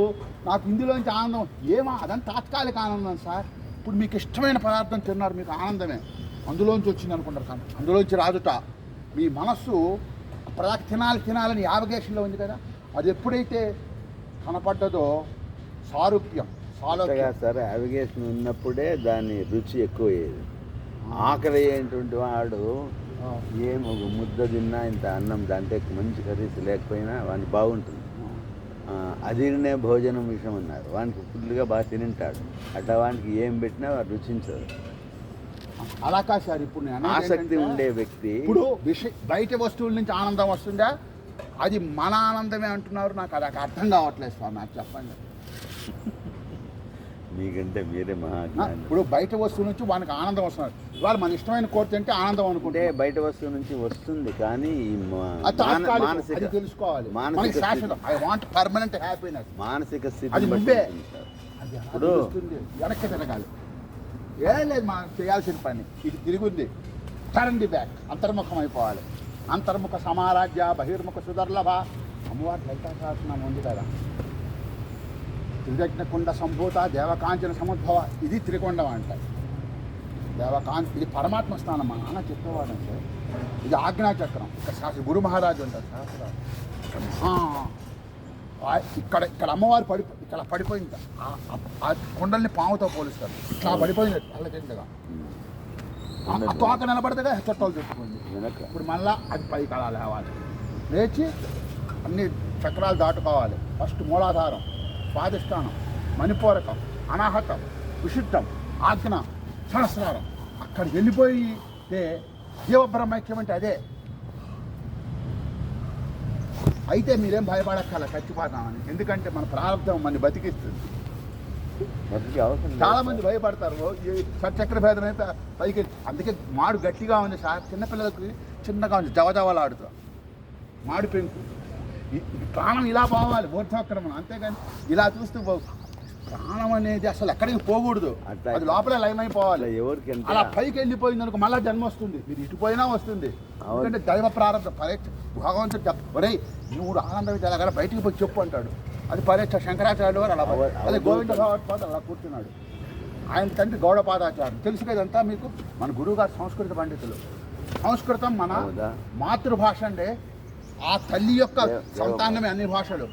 నాకు ఇందులోంచి ఆనందం అదంతా తాత్కాలిక ఆనందం సార్. ఇప్పుడు మీకు ఇష్టమైన పదార్థం తిన్నారు, మీకు ఆనందమే, అందులోంచి వచ్చింది అనుకుంటారు. కానీ అందులోంచి రాదుట. మీ మనస్సు తినాలని యావగేషన్లో ఉంది కదా, అది ఎప్పుడైతే కనపడ్డదో సారూప్యం సార్. యావిగేషన్ ఉన్నప్పుడే దాని రుచి ఎక్కువయ్యేది. ఆకలి అయినటువంటి వాడు ఒక ముద్ద తిన్నా ఇంత అన్నం దాంట్లో మంచి కర్రీస్ లేకపోయినా వానికి బాగుంటుంది. అదినే భోజనం విషయం అన్నారు. వానికి ఫుల్గా బాగా తింటాడు. అట్లా వానికి ఏం పెట్టినా రుచించదు. అలా కాదు సార్. ఇప్పుడు నేను ఆసక్తి ఉండే వ్యక్తి ఇప్పుడు బయట వస్తువుల నుంచి ఆనందం వస్తుందా, అది మన ఆనందమే అంటున్నారు. నాకు అది అర్థం కావట్లేదు స్వామి, నాకు చెప్పండి. మీకంటే మీరే మహాజ్ఞాని. ఇప్పుడు బయట వస్తువు నుంచి వానికి ఆనందం వస్తున్నారు. ఇవాళ మన ఇష్టమైన కోరిక అంటే ఆనందం అనుకుంటే బయట వస్తువు నుంచి వస్తుంది, కానీ అది తెలుసుకోవాలి. I want permanent happiness. మానసిక స్థితి అది నువ్వే. ఇప్పుడు వెనక్కి తిరగాలి. ఏం లేదు మనం చేయాల్సిన పని. ఇది తిరుగుంది, టర్న్ ది బ్యాక్. అంతర్ముఖం అయిపోవాలి. అంతర్ముఖ సమారాజ్య బహిర్ముఖ సుదర్లభ. అమ్మవారి లలితా సహస్రనామం ఉంది కదా, త్రిదగ్నకుండ సంభూత దేవకాంచన సముద్భవ. ఇది త్రికొండం అంటారు. ఇది పరమాత్మ స్థానం. మా నాన్న చెప్పేవాడంటే ఇది ఆజ్ఞాచక్రం. ఇక్కడ శాస్త్రి గురు మహారాజు ఉంటారు శాస్త్రాలు. ఇక్కడ అమ్మవారు ఇక్కడ పడిపోయింది. ఆ కొండల్ని పాముతో పోలుస్తారు. ఇట్లా పడిపోయింది అల్లకిందగా. తోక నిలబడతాగా చట్టాలు చెప్పుకుంది. ఇప్పుడు మళ్ళా అది పైకి అలా లేవాలి. లేచి అన్ని చక్రాలు దాటుకోవాలి. ఫస్ట్ మూలాధారం, స్వాధిష్టానం, మణిపూరకం, అనాహతం, విశుద్ధం, ఆజ్ఞ, సహస్రారం. అక్కడ వెళ్ళిపోయితే జీవబ్రహ్మైక్యం అంటే అదే. అయితే మీరేం భయపడక్కల చచ్చిపోతామని. ఎందుకంటే మన ప్రారంభం మన బతికిస్తుంది. చాలా మంది భయపడతారు. చక్ర భేదం అయితే పైకి. అందుకే మాడు గట్టిగా ఉంది సార్. చిన్నపిల్లలకి చిన్నగా ఉంది, జవజవలాడుతూ మాడు పెంకు. ప్రాణం ఇలా పోవాలి, మూర్ధాక్రమణ. అంతేగాని ఇలా చూస్తూ ప్రాణం అనేది అసలు ఎక్కడికి పోకూడదు. అది లోపలే లయమైపోవాలి. అలా పైకి వెళ్ళిపోయింది అనుకో మళ్ళీ జన్మ వస్తుంది. మీరు ఇటు పోయినా వస్తుంది. ఎందుకంటే దైవ ప్రారంభ పరీక్ష. భగవంతుడు ఒరే నువ్వు ఆనందం తెలగడ బయటికి పోయి చెప్పు అంటాడు. అది పరీక్ష. శంకరాచార్యులు వారు అలా, అదే గోవింద భగవత్పాదుడు అలా కూర్చున్నాడు. ఆయన తండ్రి గౌడపాదాచార్యుడు. తెలుసు కదంతా మీకు. మన గురువు గారు సంస్కృత పండితులు. సంస్కృతం మన మాతృభాష. అంటే ఆ తల్లి యొక్క సంతానమే అన్ని భాషలు.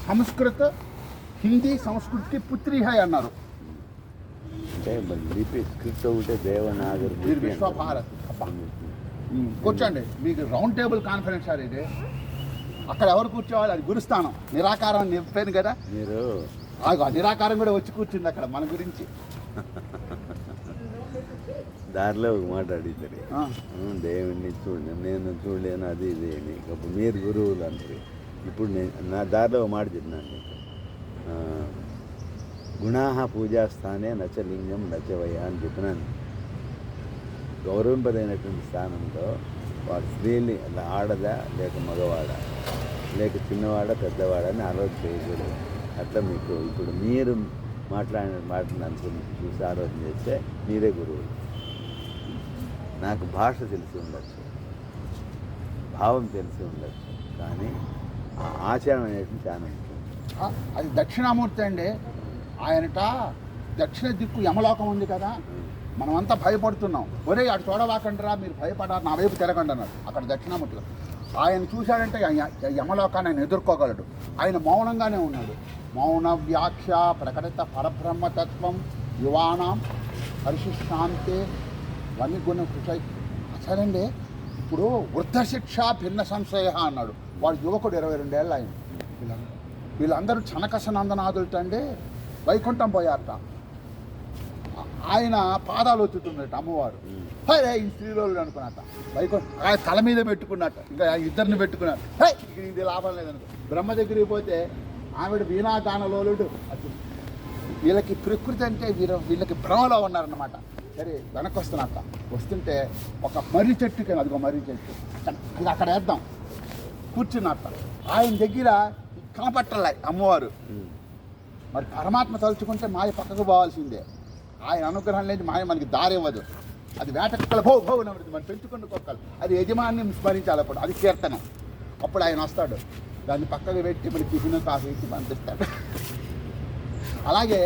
సంస్కృత, హిందీ, సంస్కృతి పుత్రి హై అన్నారు. స్క్రిప్ట్ ఒకటే దేవనాగరి. మీరు విశ్వభారత్. కూర్చోండి. మీకు రౌండ్ టేబుల్ కాన్ఫరెన్స్ సార్ ఇది. అక్కడ ఎవరు కూర్చోవాలి? అది గురుస్థానం. నిరాకారం అని చెప్పాను కదా మీరు. నిరాకారం కూడా వచ్చి కూర్చుంది అక్కడ మన గురించి. దారిలో ఒక మాట అడుగుతారు, దేవుడిని నేను చూడలేను అది ఇది అని. అప్పుడు మీరు గురువులు అంటారు. ఇప్పుడు నా దారిలో ఒక మాట చెప్పినాను మీకు. గుణాహ పూజాస్థానే నచలింగం నచవయ అని చెప్పినాను. గౌరవింపదైనటువంటి స్థానంలో వాడు స్త్రీని ఆడదా లేక మగవాడా లేక చిన్నవాడా పెద్దవాడా అని ఆలోచన చేయకూడదు. అట్లా మీకు ఇప్పుడు మీరు మాట్లాడిన మాటను అనుకుని చూసి ఆలోచన చేస్తే మీరే గురువులు. నాకు భాష తెలిసి ఉండొచ్చు, భావం తెలిసి ఉండొచ్చు, కానీ ఆచరణ అనేది చాలా ముఖ్యం. అది దక్షిణామూర్తి అండి. ఆయనట దక్షిణ దిక్కు యమలోకం ఉంది కదా, మనమంతా భయపడుతున్నాం. ఒరే అటు చూడవాకండిరా, మీరు భయపడారు, నా వైపు తిరగండి అన్నాడు. అక్కడ దక్షిణామూర్తి ఆయన చూశాడంటే యమలోకాన్ని ఆయన ఎదుర్కోగలడు. ఆయన మౌనంగానే ఉన్నాడు. మౌన వ్యాఖ్య ప్రకటిత పరబ్రహ్మతత్వం యువానాం పరిశిష్టాంతే వనిగుణ కృషై. అసలండి ఇప్పుడు వృద్ధ శిక్ష భిన్న సంశయ అన్నాడు. వాడు యువకుడు 22 ఏళ్ళు ఆయన. వీళ్ళందరూ చనకసనందనాదులతో అండి వైకుంఠం పోయారట. ఆయన పాదాలు ఒత్తుతున్నట్టు అమ్మవారు. హే ఈ స్త్రీలోళ్ళు అనుకున్నట్ట వైకుంఠం ఆయన తల మీద పెట్టుకున్నట్ట. ఇంకా ఇద్దరిని పెట్టుకున్నారు. హే ఇది లాభం లేదనుకో. బ్రహ్మ దగ్గరికి పోతే ఆవిడ వీణాగానలోలుడు. వీళ్ళకి ప్రకృతి అంటే వీళ్ళకి భ్రమలో ఉన్నారన్నమాట. సరే వెనక్కి వస్తున్నట్ట. వస్తుంటే ఒక మర్రి చెట్టుకి, అదిగో మర్రి చెట్టు, ఇది అక్కడ వేద్దాం కూర్చున్నట్ట. ఆయన దగ్గర కనపట్టలే అమ్మవారు. మరి పరమాత్మ తలుచుకుంటే మాయ పక్కకు పోవాల్సిందే. ఆయన అనుగ్రహం లేని మాయ మనకి దారి ఇవ్వదు. అది వేట కుక్కలు భౌ నమ్మది, మనం పెంచుకున్న కుక్కలు. అది యజమాన్ని స్మరించాలి. అప్పుడు అది కీర్తనం. అప్పుడు ఆయన వస్తాడు, దాన్ని పక్కకు పెట్టి మనకి టిఫిన్ కాఫీ ఇచ్చి పంపిస్తాడు. అలాగే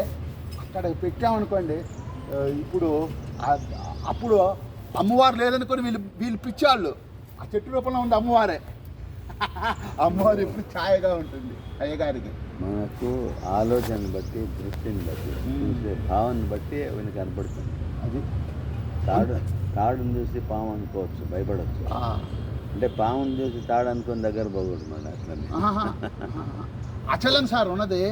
అక్కడ పెట్టామనుకోండి, ఇప్పుడు అప్పుడు అమ్మవారు లేదనుకొని వీళ్ళు పిచ్చాళ్ళు. ఆ చెట్టు రూపంలో ఉంది అమ్మవారే. అమ్మవారు ఎప్పుడు ఛాయగా ఉంటుంది అయ్యగారికి. మనకు ఆలోచన బట్టి, దృష్టిని బట్టి, చూసే భావాన్ని బట్టి అవన్నీ కనపడుతుంది. అది తాడుని చూసి పాము అనుకోవచ్చు, భయపడవచ్చు. అంటే పాముని చూసి తాడు అనుకుని దగ్గర పోకూడదు. మన అట్లనే అచలం సార్ ఉన్నది.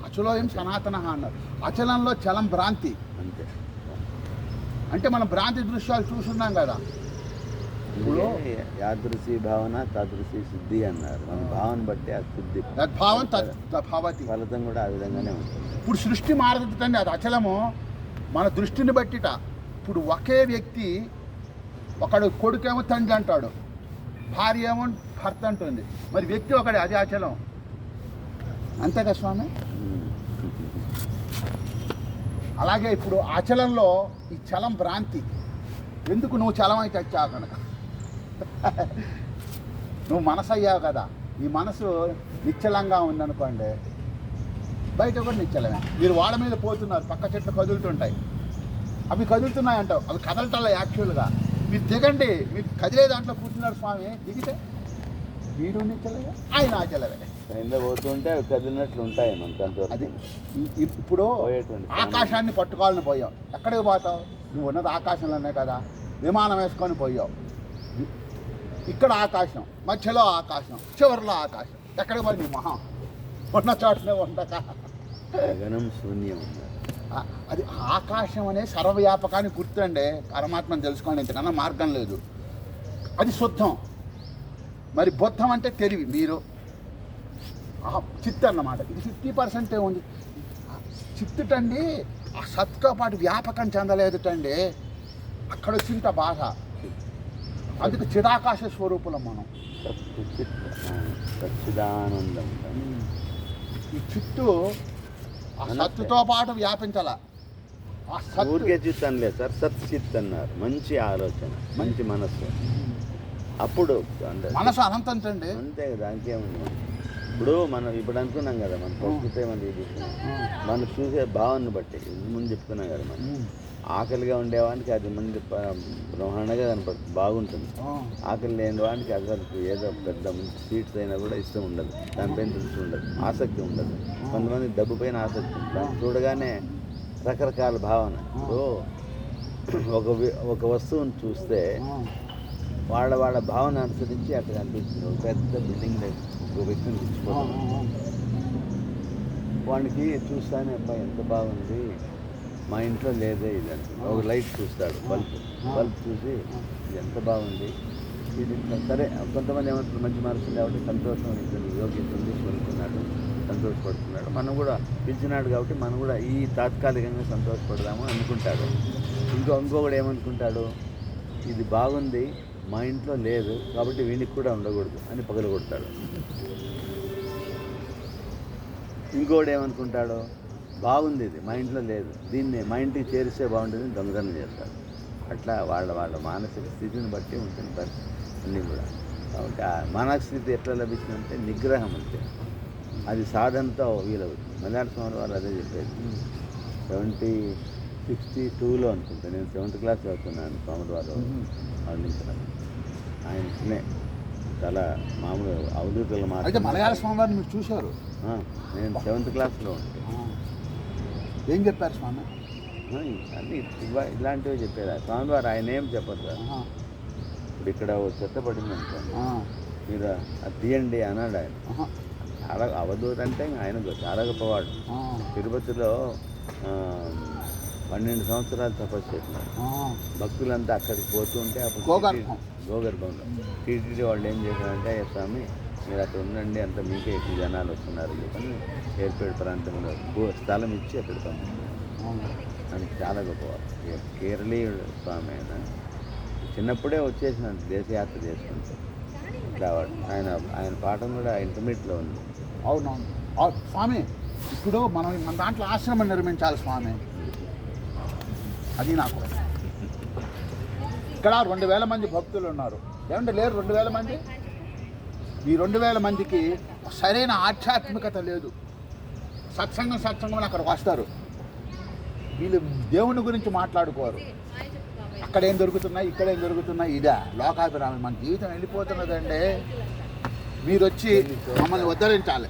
అచలోయం సనాతన అన్నారు. అచలంలో చలం భ్రాంతి. అంతే. అంటే మనం భ్రాంతి దృశ్యాలు చూస్తున్నాం కదా. ఇప్పుడు యాదృశి భావన తాదృశి శుద్ధి అన్నారు. మన భావన బట్టి ఆ శుద్ధి తద్భావం తద్భావతి. ఫలితం కూడా ఆ విధంగానే ఉంటుంది. ఇప్పుడు సృష్టి మారదండి, అది అచలము. మన దృష్టిని బట్టిట. ఇప్పుడు ఒకే వ్యక్తి, ఒకడు కొడుకేమో తండ్రి అంటాడు, భార్య ఏమో భర్త అంటుంది. మరి వ్యక్తి ఒకడే, అది అచలం. అంతేగా స్వామి. అలాగే ఇప్పుడు అచలంలో ఈ చలం భ్రాంతి. ఎందుకు నువ్వు చలమై చచ్చావు కనుక. నువ్వు మనసు అయ్యావు కదా. ఈ మనసు నిశ్చలంగా ఉందనుకోండి, బయట కూడా నిశ్చలమే. మీరు వాళ్ళ మీద పోతున్నారు, పక్క చెట్లు కదులుతుంటాయి, అవి కదులుతున్నాయి అంటావు, అవి కదలటల్లా యాక్చువల్గా. మీరు దిగండి, మీరు కదిలే దాంట్లో కూర్చున్నారు స్వామి, దిగితే వీడు నిశ్చలమే, ఆయన ఆచలమే. కింద పోతుంటే అవి కదిలినట్లు ఉంటాయి మనకు. అది ఇప్పుడు ఆకాశాన్ని పట్టుకోవాలని పోయావు. ఎక్కడికి పోతావు? నువ్వు ఉన్నది ఆకాశంలోనే కదా. విమానం వేసుకొని పోయావు. ఇక్కడ ఆకాశం, మధ్యలో ఆకాశం, చివరిలో ఆకాశం. ఎక్కడికి పోయి నీ మొహం ఉన్న చోటనే ఉండక గగనం శూన్యం. అది ఆకాశం అనే సర్వవ్యాపకాన్ని గుర్తండి. పరమాత్మను తెలుసుకోండి, ఇంతకన్నా మార్గం లేదు. అది శుద్ధం. మరి బుద్ధం అంటే తెలివి. మీరు చిత్తు అన్నమాట. ఇది 50% ఉంది. చిత్తుటండి ఆ సత్తో పాటు వ్యాపకం చెందలేదుటండి. అక్కడ వచ్చింట బాధ. అందుకు చిదాకాశ స్వరూపులం మనం. సచ్చిదానందం. ఈ చిత్తు ఆ సత్తుతో పాటు వ్యాపించాల. ఊరికే చిత్తు అనలేదు సార్, సత్ చిత్ అన్నారు. మంచి ఆలోచన, మంచి మనస్సు. అప్పుడు మనసు అనంతం అండి. అంతే కదా, దానికేముంది. ఇప్పుడు మనం ఇప్పుడు అనుకున్నాం కదా, మన ప్రకృతి మనం మనం చూసే భావాన్ని బట్టి ముందు చెప్పుకున్నాం కదా. మనం ఆకలిగా ఉండేవానికి అది మంది బ్రహ్మాండంగా కనపడుతుంది, బాగుంటుంది. ఆకలి లేని వానికి అసలు ఏదో పెద్ద మంచి స్వీట్స్ అయినా కూడా ఇష్టం ఉండదు, దానిపైన దృష్టి ఉండదు, ఆసక్తి ఉండదు. కొంతమంది డబ్బు పైన ఆసక్తి ఉంటుంది. చూడగానే రకరకాల భావన. ఇప్పుడు ఒక వస్తువుని చూస్తే వాళ్ళ భావన అనుసరించి అక్కడ అనిపిస్తుంది. ఒక పెద్ద బిల్డింగ్ ఒక వ్యక్తిని తెచ్చిపోతాం, వాడికి చూస్తానే అబ్బాయి ఎంత బాగుంది, మా ఇంట్లో లేదే ఇది అంటుంది. ఒక లైట్ చూస్తాడు, బల్బ్ చూసి ఇది ఎంత బాగుంది, ఇది సరే. కొంతమంది ఏమంటారు, మంచి మనసు కాబట్టి సంతోషం ఇస్తుంది, యోగ్యత ఉంది, కొనుక్కున్నాడు, సంతోషపడుతున్నాడు. మనం కూడా పిలిచినాడు కాబట్టి మనం కూడా ఈ తాత్కాలికంగా సంతోషపడదాము అనుకుంటాడు. ఇంకొకడు ఏమనుకుంటాడు, ఇది బాగుంది, మా ఇంట్లో లేదు కాబట్టి వీనికి కూడా ఉండకూడదు అని పగలగొడతాడు. ఇంకోడు ఏమనుకుంటాడు, బాగుంది, ఇది మా ఇంట్లో లేదు, దీన్ని మా ఇంటికి చేరిస్తే బాగుంటుంది, దొంగతనం చేస్తాడు. అట్లా వాళ్ళ మానసిక స్థితిని బట్టి ఉంటుంది పరిస్థితి అన్నీ కూడా. కాబట్టి ఆ మానసిక స్థితి ఎట్లా లభిస్తుందంటే నిగ్రహం అంటే. అది సాధనతో వీలవుతుంది. మలయాళ స్వామి వారు అదే చెప్పేది. 1762లో అనుకుంటా, నేను 7th క్లాస్ చదువుతున్నాను స్వామి వారు అందించడం. ఆయననే చాలా మామూలు అవధూతలు అయితే మాత్రం. మలయాళ స్వామివారిని మీరు చూశారు? నేను 7th క్లాస్లో ఉంటే ఏం చెప్పారు స్వామి? అన్నీ ఇలాంటివి చెప్పేది స్వామివారు. ఆయన ఏం చెప్పరు సార్. ఇప్పుడు ఇక్కడ ఓ చెత్త పడింది అనుకోండి, మీరు అది తీయండి అన్నాడు ఆయన. చాలా అవధూత అంటే ఆయన చాలా గొప్పవాడు. తిరుపతిలో 12 సంవత్సరాలు తపస్సు చేసినారు. భక్తులంతా అక్కడికి పోతుంటే అప్పుడు గోగర్భంలో టీటీడీ వాళ్ళు ఏం చేశారంటే, స్వామి మీరు అక్కడ ఉండండి, అంత మీకే ఎక్కువ జనాలు వస్తున్నారు చెప్పని ఏర్పేట ప్రాంతంలో స్థలం ఇచ్చి అక్కడ పంపిస్తున్నారు. అని చాలా గొప్పవాడు. కేరళీయుడు స్వామి ఆయన. చిన్నప్పుడే వచ్చేసినట్టు దేశయాత్ర చేసుకుంటే ఇట్లా ఆయన పాఠం కూడా ఇంటర్మీడియట్లో ఉంది. అవునవును స్వామి. ఇప్పుడు మన దాంట్లో ఆశ్రమం నిర్మించాలి స్వామి, అది నాకు. ఇక్కడ 2000 మంది భక్తులు ఉన్నారు, ఏమంటే లేరు 2000 మంది. ఈ 2000 మందికి సరైన ఆధ్యాత్మికత లేదు. సత్సంగం అక్కడికి వస్తారు, వీళ్ళు దేవుని గురించి మాట్లాడుకోరు. అక్కడేం దొరుకుతున్నాయి, ఇక్కడేం దొరుకుతున్నాయి, ఇదే లోకాభిరామం. మన జీవితం వెళ్ళిపోతున్నదండి. మీరు వచ్చి మమ్మల్ని ఉద్ధరించాలి.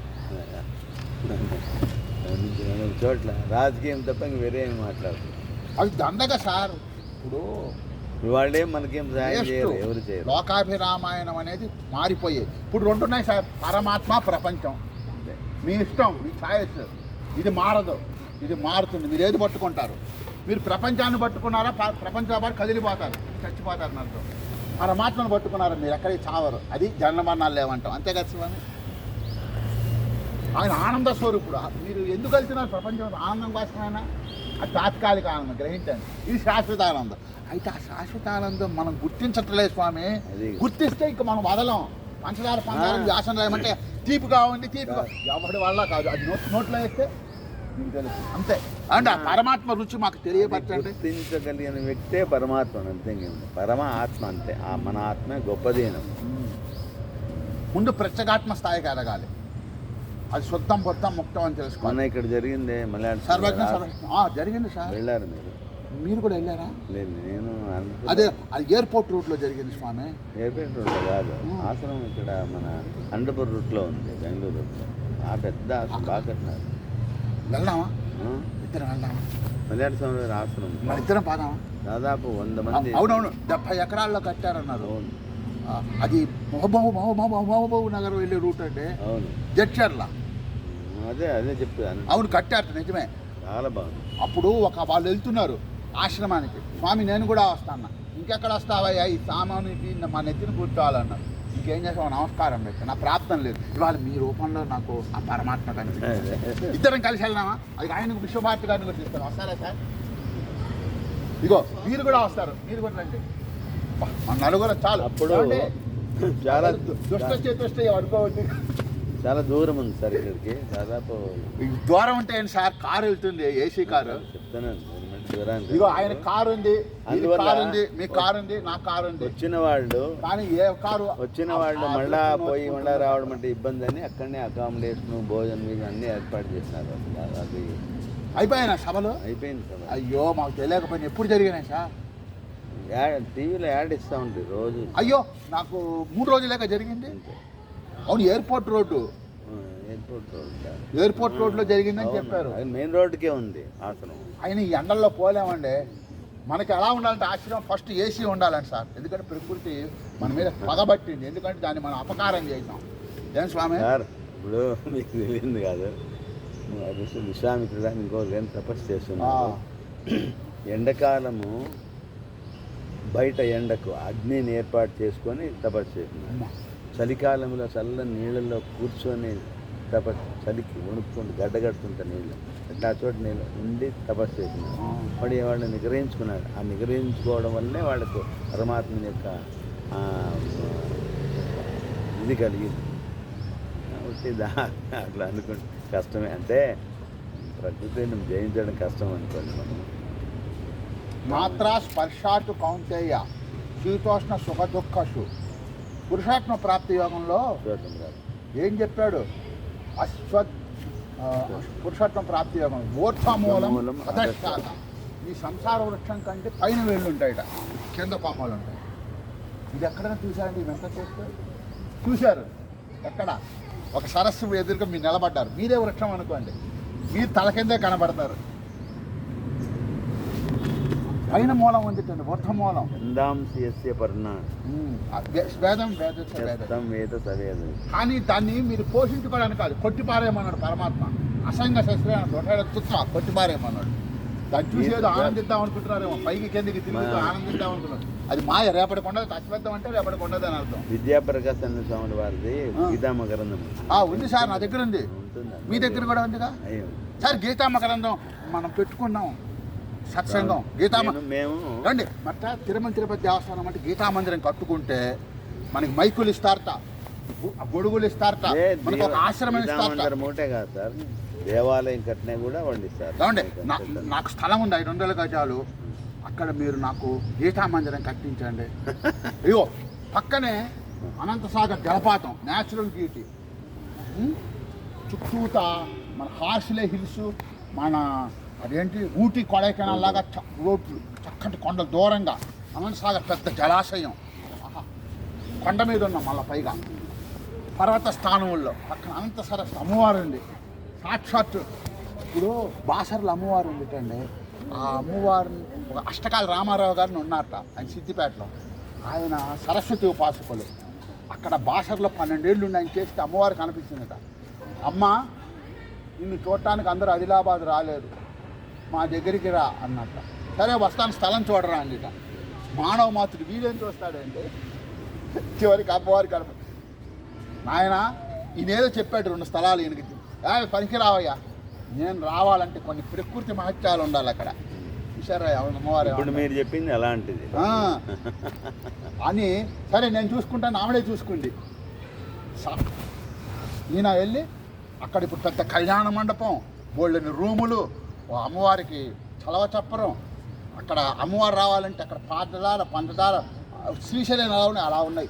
చోట్ల రాజకీయం తప్ప ఇంక వేరే ఏమి మాట్లాడుతుంది. అది దండగా సార్. ఇప్పుడు వాళ్ళేం మనకేం సహాయం చేయరు, ఎవరు చేయరు. లోకాభిరామాయణం అనేది మారిపోయేది. ఇప్పుడు 2 ఉన్నాయి సార్, పరమాత్మ, ప్రపంచం. మీ ఇష్టం, మీ ఛాయిస్. ఇది మారదు, ఇది మారుతుంది. మీరు ఏది పట్టుకుంటారు? మీరు ప్రపంచాన్ని పట్టుకున్నారా, ప్రపంచంలో పాటు కదిలిపోతారు, చచ్చిపోతారు అర్థం. పరమాత్మను పట్టుకున్నారా, మీరు ఎక్కడికి చావరు. అది జన్మ మరణాలు లేవంటాం, అంతే కదా శివాని. ఆయన ఆనంద స్వరూపుడు. మీరు ఎందుకు వెళ్తున్నారు ప్రపంచంలో? ఆనందం కోసమైనా. అది తాత్కాలిక ఆనందం, గ్రహించండి. ఇది శాశ్వత ఆనందం. అయితే ఆ శాశ్వత ఆనందం మనం గుర్తించట్లేదు స్వామి. గుర్తిస్తే ఇంక మనం వదలం. పంచదార పంచదారం వ్యాసం రాయమంటే తీపిగా ఉంది, తీపిగా ఎవరి వల్ల కాదు. అది నోట్లో వేస్తే మీకు తెలుసు, అంతే. అంటే ఆ పరమాత్మ రుచి మాకు తెలియపరచండి. గుర్తించగలిగిన వ్యక్తే పరమాత్మ, అంతే. పరమ ఆత్మ అంతే. మన ఆత్మే గొప్పది. ముందు ప్రత్యేగాత్మ స్థాయికి ఎదగాలి. అది శుద్ధం పొత్తం ముక్తం అని తెలుసుకో. మొన్న ఇక్కడ జరిగిందే మలయాళ సర్వజ్ఞ జరిగింది సార్. వెళ్ళారు మీరు కూడా వెళ్ళారా? లేదు, నేను అదే అది ఎయిర్పోర్ట్ రూట్లో జరిగింది స్వామి. ఎయిర్పోర్ట్ రూట్లో కాదు, ఆశ్రమం ఇక్కడ మన అండపూర్ రూట్లో ఉంది, బెంగళూరు రూట్లో. ఆ పెద్ద ఆశ్రమం బాగా కట్టినారు. వెళ్దామా? ఇద్దరం వెళ్దామా? మలయాళ స్వామి ఆశ్రమం. మన ఇద్దరం పాదామా? దాదాపు 100 మంది. అవునవును, 70 ఎకరాల్లో కట్టారన్నారు. అది మహబూబ్ నగర్ వెళ్ళే రూట్ అంటే. అవును, జడ్చర్ల. అదే చెప్తాను. అవును, కట్టారు, నిజమే. చాలా బాగుంది. అప్పుడు వాళ్ళు వెళ్తున్నారు ఆశ్రమానికి. స్వామి నేను కూడా వస్తాను. ఇంకెక్కడ వస్తావయ్యా, ఈ సామానికి మా నెత్తిని కూర్చోవాలన్నారు. ఇంకేం చేసావు? నమస్కారం పెట్టి నా ప్రార్థన లేదు. ఇవాళ మీ రూపంలో నాకు ఆ పరమాత్మ కనిపిస్తుంది. ఇద్దరం కలిసి వెళ్దామా? అది ఆయనకు విశ్వభారతి గారిని కూడా తీస్తాను. వస్తారా సార్? ఇగో మీరు కూడా వస్తారు, మీరు కూడా రండి. మన నలుగురు చాలు. అప్పుడు చాలా దుష్ట అనుకోవద్దు. చాలా దూరం ఉంది సార్ ఇక్కడికి. దాదాపు దూరం ఉంటే ఏంటి సార్? కారు వెళ్తుంది, ఏసీ కారు. చెప్తాను. ఇగో ఆయన కారు ఉంది, కారు ఉంది, మీ కారు ఉంది, నా కారు ఉంది. వచ్చిన వాళ్ళు కానీ ఏ కారు వచ్చిన వాళ్ళు మళ్ళా పోయి మళ్ళా రావడం అంటే ఇబ్బంది అని అక్కడనే అకామిడేషన్, భోజనం మీద అన్ని ఏర్పాటు చేసినారు. అది అయిపోయినా సభలు? అయిపోయింది సభ. అయ్యో మాకు తెలియకపోయినా. ఎప్పుడు జరిగినాయి సార్? టీవీలో యాడ్ ఇస్తూ ఉంటుంది రోజు. అయ్యో నాకు 3 రోజులేక జరిగింది. అవును, ఎయిర్పోర్ట్ రోడ్డు రోడ్లో జరిగిందని చెప్పారు. మెయిన్ రోడ్డుకే ఉంది ఆశ్రమం. ఆయన ఈ ఎండల్లో పోలేమండి. మనకి ఎలా ఉండాలంటే ఆశ్రమం ఫస్ట్ ఏసీ ఉండాలండి సార్. ఎందుకంటే ప్రకృతి మన మీద పగబట్టింది, ఎందుకంటే దాన్ని మనం అపకారం చేసాం. ఏం స్వామి? సార్ ఇప్పుడు మీకు తెలియదు కాదు, విశ్వామిత్రుడు ఇంకోరు ఏం తపస్సు చేస్తున్నారు. ఎండాకాలము బయట ఎండకు అగ్నిని ఏర్పాటు చేసుకొని తపస్సు చేస్తున్నారు. చలికాలంలో చల్లని నీళ్ళల్లో కూర్చొని చలికి వణుక్కుంటూ గడ్డగడుతుంటా నీళ్ళు అట్లా చోట నీళ్ళు ఉండి తపస్సు చేసినారు. వాడు వాళ్ళు నిగ్రహించుకున్నాడు. ఆ నిగ్రహించుకోవడం వల్లనే వాళ్ళకు పరమాత్మ యొక్క ఇది కలిగింది. కాబట్టి అట్లా అనుకుంటే కష్టమే. అంటే ప్రకృతిని జయించడం కష్టం అనుకోండి. మనం మాత్రా స్పర్శాటు కౌంతేయ శీతోష్ణ సుఖ దుఃఖసు పురుషాత్మ ప్రాప్తి యోగంలో ఏం చెప్పాడు? పురుషాత్మ ప్రాప్తి యోగం ఊర్ధ్వమూలం అధశ్చాత. ఈ సంసార వృక్షం కంటే పైన వేళ్ళు ఉంటాయట, కింద కొమ్మలు ఉంటాయి. ఇది ఎక్కడైనా చూసారండి? ఇదంతా చేస్తే చూశారు ఎక్కడ ఒక సరస్సు ఎదురుగా మీరు నిలబడ్డారు, మీరే వృక్షం అనుకోండి, మీరు తల కిందే కనబడతారు. పైన మూలం ఉంది, వృక్ష మూలం. కానీ దాన్ని మీరు పోషించుకోవడానికి కాదు, కొట్టిపారేయమన్నాడు పరమాత్మ. అసంగ శస్త్ర కొట్టిపారేయమన్నాడు. దాన్ని చూసేది ఆనందిద్దాం అనుకుంటున్నారేమో, పైకి కిందకి తిరుగుతూ ఆనందిద్దాం అనుకున్నారు. అది మాయ, రేపటికి ఉండదు. చచ్చిపోద్దాం అంటే రేపటికి ఉండదు అని అర్థం. విద్యాప్రకాశం స్వామి వారిది గీతామ గ్రంథం ఉంది సార్, నా దగ్గర ఉంది, మీ దగ్గర కూడా ఉందిగా సార్. గీతామ గ్రంథం మనం పెట్టుకున్నాం, సత్సంగం గీతామ మేము రండి. మట్ట తిరుపతి దేవస్థానం అంటే గీతా మందిరం కట్టుకుంటే మనకి మైకులు ఇస్తారట, గొడుగులు ఇస్తారట, మనకు ఒక ఆశ్రమం ఇస్తారట. మూటే కాదు సార్, దేవాలయం కట్టినా కూడా వండిస్తారు. ఏమండి, నాకు స్థలం ఉంది 500 గజాలు, అక్కడ మీరు నాకు గీతా మందిరం కట్టించండి. అయ్యో పక్కనే అనంతసాగర్ జలపాతం, న్యాచురల్ బ్యూటీ, చుట్టూత మన హార్స్లే హిల్స్, మన అదేంటి ఊటీ కొడైకెనాల్ లాగా రోడ్లు, చక్కటి కొండలు దూరంగా, అనంతసాగర్ పెద్ద జలాశయం, కొండ మీద ఉన్నాం. మళ్ళీ పైగా పర్వత స్థానంలో పక్కన అనంత సరస్సు అమ్మవారు ఉంది సాక్షాత్తు. ఇప్పుడు బాసర్లో అమ్మవారు ఉందిటండి, ఆ అమ్మవారిని ఒక అష్టకాల రామారావు గారిని ఉన్నారట, ఆయన సిద్దిపేటలో. ఆయన సరస్వతి ఉపాసకులు. అక్కడ బాసర్లో 12 ఏళ్ళు ఉండి ఆయన చేస్తే అమ్మవారు కనిపించిందట. అమ్మ నిన్ను చూడటానికి అందరూ ఆదిలాబాద్ రాలేదు, మా దగ్గరికి రా అన్నట్ట. సరే వస్తాను, స్థలం చూడరా అందిట. మానవ మాతృడు వీడేం చూస్తాడండి, చివరికి అమ్మవారి కనప. నాయన ఈయనేదో చెప్పాడు 2 స్థలాలు ఈయనకి, పనికి రావయ్యా. నేను రావాలంటే కొన్ని ప్రకృతి మహత్యాలు ఉండాలి అక్కడ. చూసారా అమ్మవారు, ఇప్పుడు మీరు చెప్పింది అలాంటిది అని. సరే నేను చూసుకుంటాను, ఆవిడే చూసుకుంది. ఈయన వెళ్ళి అక్కడ ఇప్పుడు పెద్ద కళ్యాణ మండపం, బోళ్ళని రూములు, అమ్మవారికి చలవ చెప్పరం. అక్కడ అమ్మవారు రావాలంటే అక్కడ పాతదార పంచదార శ్రీశైలం అలా ఉన్నాయి.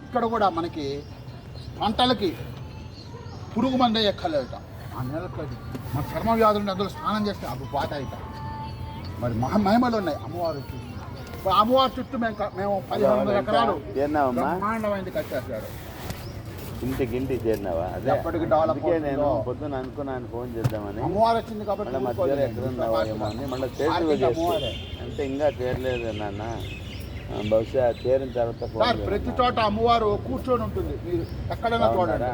ఇక్కడ కూడా మనకి పంటలకి పురుగు మందే ఎక్కలేట. ఆ నెలకి మన చర్మ వ్యాధులు అందులో స్నానం చేస్తే అప్పుడు పోతాయిట. మరి మహిమలు ఉన్నాయి అమ్మవారు చుట్టూ. అమ్మవారి చుట్టూ మేము 1500 ఎకరాలు బ్రహ్మాండమైంది కట్టేశారు. ఇంటికి చేరినావా? అదే ఎప్పటికి డెవలప్. నేను పొద్దున అనుకున్నాను ఫోన్ చేద్దామని, అమ్మవారు వచ్చింది కాబట్టి మధ్యలో ఎక్కడ ఉన్నావేమో అని మళ్ళీ చేసి అంటే ఇంకా చేరలేదు నాన్న, బహుశా చేరిన తర్వాత ప్రతి చోట అమ్మవారు కూర్చొని ఉంటుంది. మీరు ఎక్కడైనా చూడండి,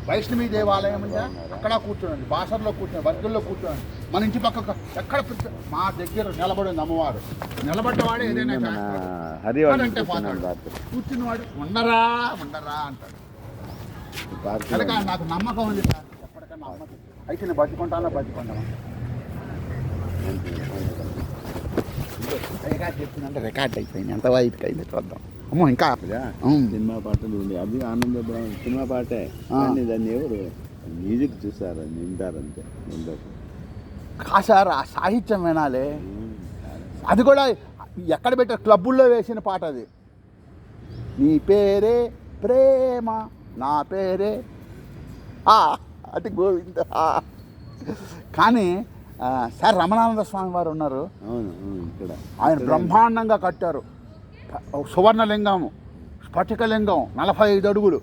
వైష్ణవి దేవాలయం ఉందా అక్కడ కూర్చోండి, బాసర్లో కూర్చోండి, వర్గంలో కూర్చోండి, మన ఇంటి పక్క ఎక్కడ మా దగ్గర నిలబడింది అమ్మవారు. నిలబడ్డవాడు ఏదైనా అంటే కూర్చుని వాడు ఉండరా అంటాడు. కనుక నాకు నమ్మకం ఉంది సార్, ఎప్పటికైనా నమ్మకం అయితే నేను బతుకుంటానా. రికార్డ్ చెప్తుందంటే రికార్డ్ అయిపోయింది, ఎంత వైపుకి అయింది చూద్దాం. అమ్మో ఇంకా సినిమా పాటలు ఉండే, అది ఆనంద సినిమా పాటే, కానీ దాన్ని ఎవరు మ్యూజిక్ చూసారు వింటారంతే. సార్ ఆ సాహిత్యం వినాలి. అది కూడా ఎక్కడ పెట్టారు, క్లబ్బుల్లో వేసిన పాట అది. నీ పేరే ప్రేమ, నా పేరే అటు గోవింద. కానీ సార్ రమణానంద స్వామి వారు ఉన్నారు, ఇక్కడ ఆయన బ్రహ్మాండంగా కట్టారు. సువర్ణలింగము, స్ఫటికలింగం, 45 అడుగులు.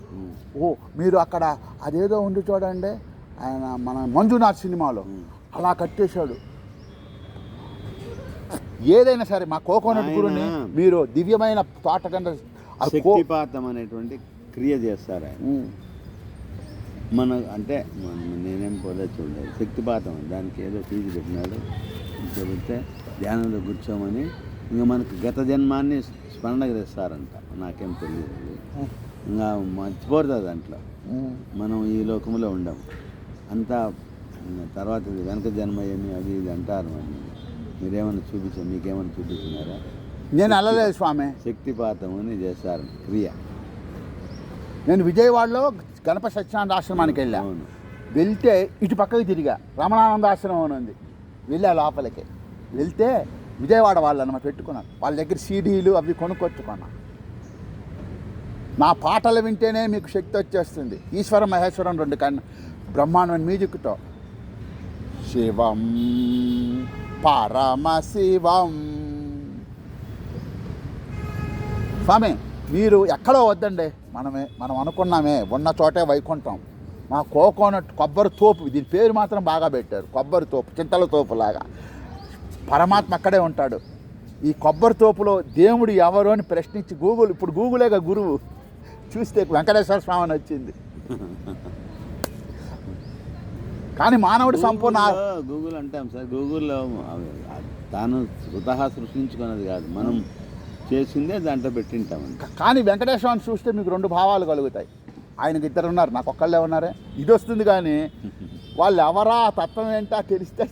మీరు అక్కడ అదేదో ఉంది చూడండి, ఆయన మన మంజునాథ్ సినిమాలో అలా కట్టేశాడు. ఏదైనా సరే మా కోకోనట్ గురుని మీరు దివ్యమైన తోట కింద శక్తిపాతం అనేటువంటి క్రియ చేస్తారు ఆయన. మన అంటే నేనేం పోలే చూడలేదు, శక్తిపాతం దానికి ఏదో ఫీజు పెట్టినాడు. చెబితే ధ్యానంలో కూర్చోమని ఇంకా మనకు గత జన్మాన్ని స్మరణ చేస్తారంట, నాకేం తెలియదు. ఇంకా మర్చిపోతుంది దాంట్లో, మనం ఈ లోకంలో ఉండం అంతా. తర్వాత వెనక జన్మ ఏమి అది ఇది అంటారు. మీరేమన్నా మీకేమన్నా చూపించినారా? నేను వెళ్ళలేదు స్వామి. శక్తిపాతం అని చేస్తారు క్రియ. నేను విజయవాడలో గణపతి సత్యనారాయణ ఆశ్రమానికి వెళ్ళాను. వెళ్తే ఇటు పక్కకి తిరిగా రమణానంద ఆశ్రమం అని ఉంది. వెళ్ళా లోపలికి, వెళ్తే విజయవాడ వాళ్ళు అన్నమాట పెట్టుకున్నాను. వాళ్ళ దగ్గర సీడీలు అవి కొనుక్కొచ్చుకున్నా. నా పాటలు వింటేనే మీకు శక్తి వచ్చేస్తుంది. ఈశ్వర మహేశ్వరం 2 కన్నా బ్రహ్మాండమైన మ్యూజిక్తో. శివం పరమశివం. స్వామి మీరు ఎక్కడో వద్దండి, మనం అనుకున్నామే ఉన్న చోటే వైకుంఠం. మా కోకోనట్ కొబ్బరి తోపు, దీని పేరు మాత్రం బాగా పెట్టారు, కొబ్బరి తోపు, చింతల తోపు లాగా. పరమాత్మ అక్కడే ఉంటాడు. ఈ కొబ్బరి తోపులో దేవుడు ఎవరు అని ప్రశ్నించి ఇప్పుడు గూగులేగా గురువు చూస్తే వెంకటేశ్వర స్వామి అని వచ్చింది. కానీ మానవుడు సంపూర్ణ గూగుల్ అంటాం సార్, గూగుల్లో తాను స్వతహా సృష్టించుకున్నది కాదు, మనం చేసిందే దాంట్లో పెట్టింటామంట. కానీ వెంకటేశ్వరాన్ని చూస్తే మీకు రెండు భావాలు కలుగుతాయి. ఆయనకి ఇద్దరు ఉన్నారు, నాకు ఒక్కళ్ళే ఉన్నారే, ఇది వస్తుంది. కానీ వాళ్ళు ఎవరా, తత్వం ఏంటా తెలిస్తే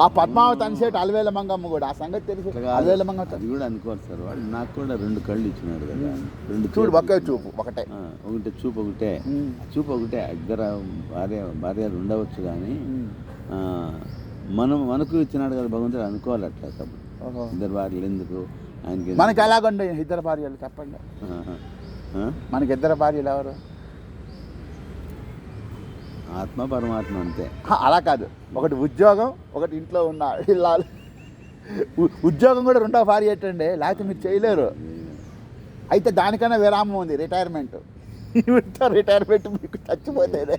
ఆ పద్మావతి అనిసేటి అలవేల మంగమ్మ కూడా ఆ సంగతి తెలుసు. అలవేల మంగమ్మ అది కూడా అనుకోరు సార్, వాడు నాకు కూడా 2 కళ్ళు ఇచ్చినాడు కదా, 2 చూడు ఒకే చూపు ఒకటే, ఒకటే చూపు ఒకటే, చూపు ఒకటే. ఇద్దరు భార్యలు ఉండవచ్చు కానీ మనకు ఇచ్చినాడు కదా భగవంతుడు, అనుకోవాలి అట్లా. ఇద్దరు భార్యలు ఎందుకు ఆయనకి? మనకి ఎలాగండి ఇద్దరు భార్యలు చెప్పండి, మనకి ఇద్దరు భార్యలు ఎవరు? ఆత్మ పరమాత్మ అంతే. అలా కాదు, ఒకటి ఉద్యోగం, ఒకటి ఇంట్లో ఉన్న ఇల్లాలు. ఉద్యోగం కూడా రెండో భార్య ఏంటండి, లేకపోతే మీరు చేయలేరు. అయితే దానికన్నా విరామం ఉంది, రిటైర్మెంట్. రిటైర్మెంట్ మీకు చచ్చిపోతేనే.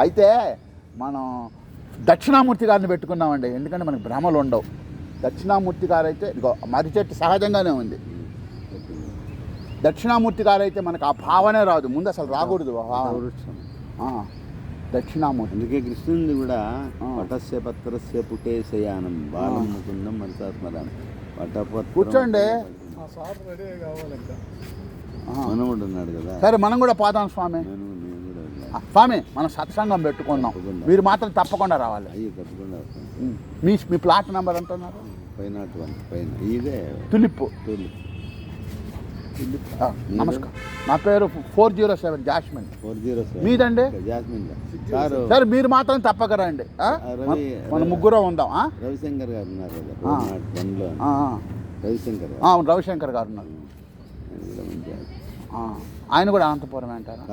అయితే మనం దక్షిణామూర్తి గారిని పెట్టుకున్నామండి, ఎందుకంటే మనకి భ్రమలు ఉండవు. దక్షిణామూర్తి గారు అయితే ఇదిగో మర్రి చెట్టు సహజంగానే ఉంది. దక్షిణామూర్తి గారు అయితే మనకు ఆ భావనే రాదు, ముందు అసలు రాకూడదు దక్షిణామూర్తి. అందుకే కృష్ణుని కూడా పటస్య పత్రస్య పుటే శయానం బాలం ముకుందం మనసాత్మరాం కూర్చోండి. మనవుడు ఉన్నాడు కదా. సరే మనం కూడా పోదాం స్వామి. స్వామి మనం సత్సంగం పెట్టుకుందాం, మీరు మాత్రం తప్పకుండా రావాలి. తప్పకుండా మీ ప్లాట్ నెంబర్ అంటున్నారు? 501 పైన ఇదే తులిప్పు. నమస్కారం, నా పేరు 407 జాస్మిన్. 407 మీదండి? జాస్మిన్. సరే మీరు మాత్రం తప్పక రండి, మన ముగ్గురు ఉందాం. రవిశంకర్ గారు ఉన్నారు కదా, రవిశంకర్ అవును రవిశంకర్ గారు ఉన్నారు. ఆయన కూడా అనంతపురం అంటారా?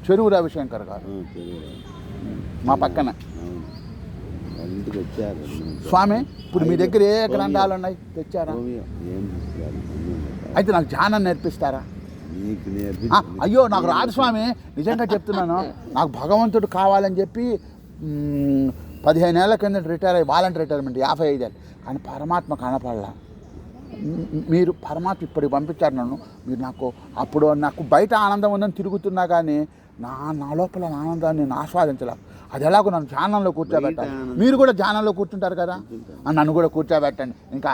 చెరువు రవిశంకర్ గారు మా పక్కన. ఇంటికి వచ్చారు స్వామి. ఇప్పుడు మీ దగ్గర ఏ గ్రంథాలు ఉన్నాయి, తెచ్చారా? అయితే నాకు ధ్యానం నేర్పిస్తారా? అయ్యో నాకు రాదు స్వామి, నిజంగా చెప్తున్నాను. నాకు భగవంతుడు కావాలని చెప్పి 15 ఏళ్ల కింద రిటైర్ అయ్యి, వాలంటీర్ రిటైర్మెంట్ 55 ఏళ్ళు. కానీ పరమాత్మ కనపడలా. మీరు పరమాత్మ ఇప్పటికి పంపించారు నన్ను. మీరు అప్పుడు నాకు బయట ఆనందం ఉందని తిరుగుతున్నా కానీ నా లోపల ఆనందాన్ని నేను ఆస్వాదించలేం. అది ఎలాగో నన్ను ధ్యానంలో కూర్చోబెట్టాలి. మీరు కూడా ధ్యానంలో కూర్చుంటారు కదా, నన్ను కూడా కూర్చోబెట్టండి. ఇంకా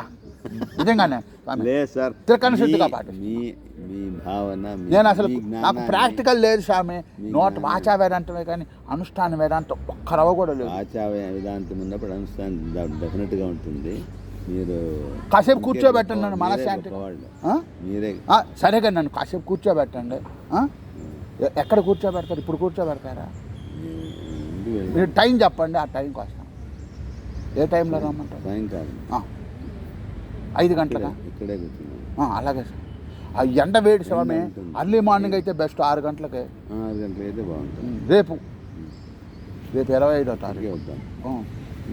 నిజంగానే త్రికరణ శుద్ధిగా పాటు నేను అసలు నాకు ప్రాక్టికల్ లేదు స్వామి. వాచా వేదాంతమే కానీ అనుష్ఠాన వేదాంతం ఒక్క రవ్వ కూడా లేదు. వాచా వేదాంతం ఉన్నప్పుడు అనుష్ఠానం డెఫినెట్గా ఉంటుంది. మీరు కాసేపు కూర్చోబెట్టండి నన్ను మనశ్శాంతి. సరే కానీ నన్ను కాసేపు కూర్చోబెట్టండి. ఎక్కడ కూర్చోబెడతారు? ఇప్పుడు కూర్చోబెడతారా? మీరు టైం చెప్పండి, ఆ టైంకి వస్తాం. ఏ టైంలో రమ్మంటారు? సాయంకాలం 5 గంటలకా? ఇక్కడే కూర్చున్నాం. అలాగే సార్. ఆ ఎండ వేడి స్వామి. అర్లీ మార్నింగ్ అయితే బెస్ట్, 6 గంటలకే. 6 గంటలకి అయితే బాగుంటుంది. రేపు 25వ తారీఖు వద్దాం.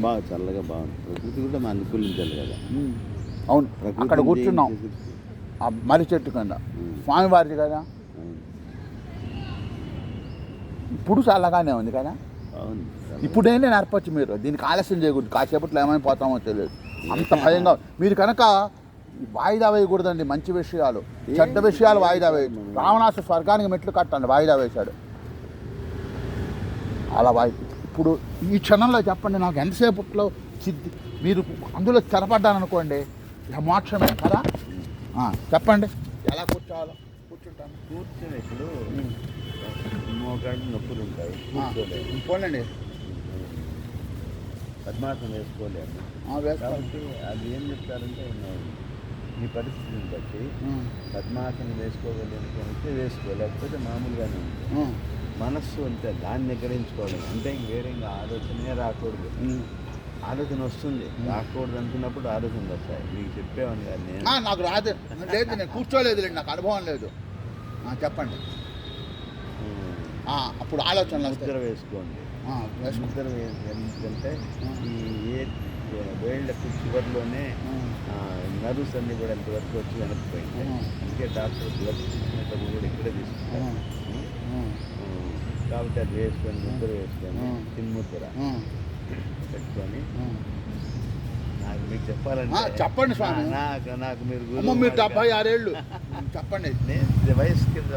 బాగా చల్లగా బాగుంటుంది. ప్రకృతి కూడా మనం అనుకూలించాలి కదా. అవును, అక్కడ కూర్చున్నాం ఆ మర్రి చెట్టు కింద. స్వామివారిది కదా, ఇప్పుడు చల్లగానే ఉంది కదా. ఇప్పుడైనా నేర్పచ్చు. మీరు దీనికి ఆలస్యం చేయకూడదు, కాసేపట్లో ఏమైపోతామో తెలియదు, అంత భయంగా. మీరు కనుక వాయిదా వేయకూడదండి. మంచి విషయాలు, చెడ్డ విషయాలు వాయిదా వేయచ్చు. రావణాసు స్వర్గానికి మెట్లు కట్టండి, వాయిదా వేశాడు. అలా ఇప్పుడు ఈ క్షణంలో చెప్పండి, నాకు ఎంతసేపట్లో సిద్ధి, మీరు అందులో స్థిరపడ్డాననుకోండి, ఇక మోక్షమే కదా. చెప్పండి ఎలా కూర్చోవాలో. కూర్చుంటాను. కూర్చొని ఇప్పుడు మోకాళ్ళు నొప్పులు ఉంటాయి, పోనండి. పద్మాసనం వేసుకోలేము కాబట్టి అది ఏం చెప్తారంటే, మీ పరిస్థితిని బట్టి పద్మాసనం వేసుకోగలిగితే వేసుకో, లేకపోతే మామూలుగానే ఉంటుంది. మనస్సు అంతే, దాన్ని నిగ్రహించుకోవడం అంటే వేరే ఇంకా ఆలోచనే రాకూడదు. ఆలోచన వస్తుంది, రాకూడదు అనుకున్నప్పుడు ఆలోచనలు వస్తాయి. మీకు చెప్పేవాడిని కాదు నేను. నాకు రాదు, లేదు, నేను కూర్చోలేదు, నాకు అనుభవం లేదు. చెప్పండి. అప్పుడు ఆలోచనలు ముద్ర వేసుకోండి. ముద్ర ఎందుకంటే వేళ్ళకు చివరిలోనే నర్వ్స్ అన్నీ కూడా ఇంతవరకు వచ్చి వెనక్కిపోయింది. అందుకే డాక్టర్ బ్లడ్ తీసుకునేటప్పుడు కూడా ఇక్కడే తీసుకుంటారు. కాబట్టి అది వేసుకొని ముద్ర వేసుకొని చిన్ముద్ర పెట్టుకొని నాకు మీకు చెప్పాలంటే చెప్పండి స్వామి. నాకు మీరు మీరు 76 ఏళ్ళు చెప్పండి. వయసు కింద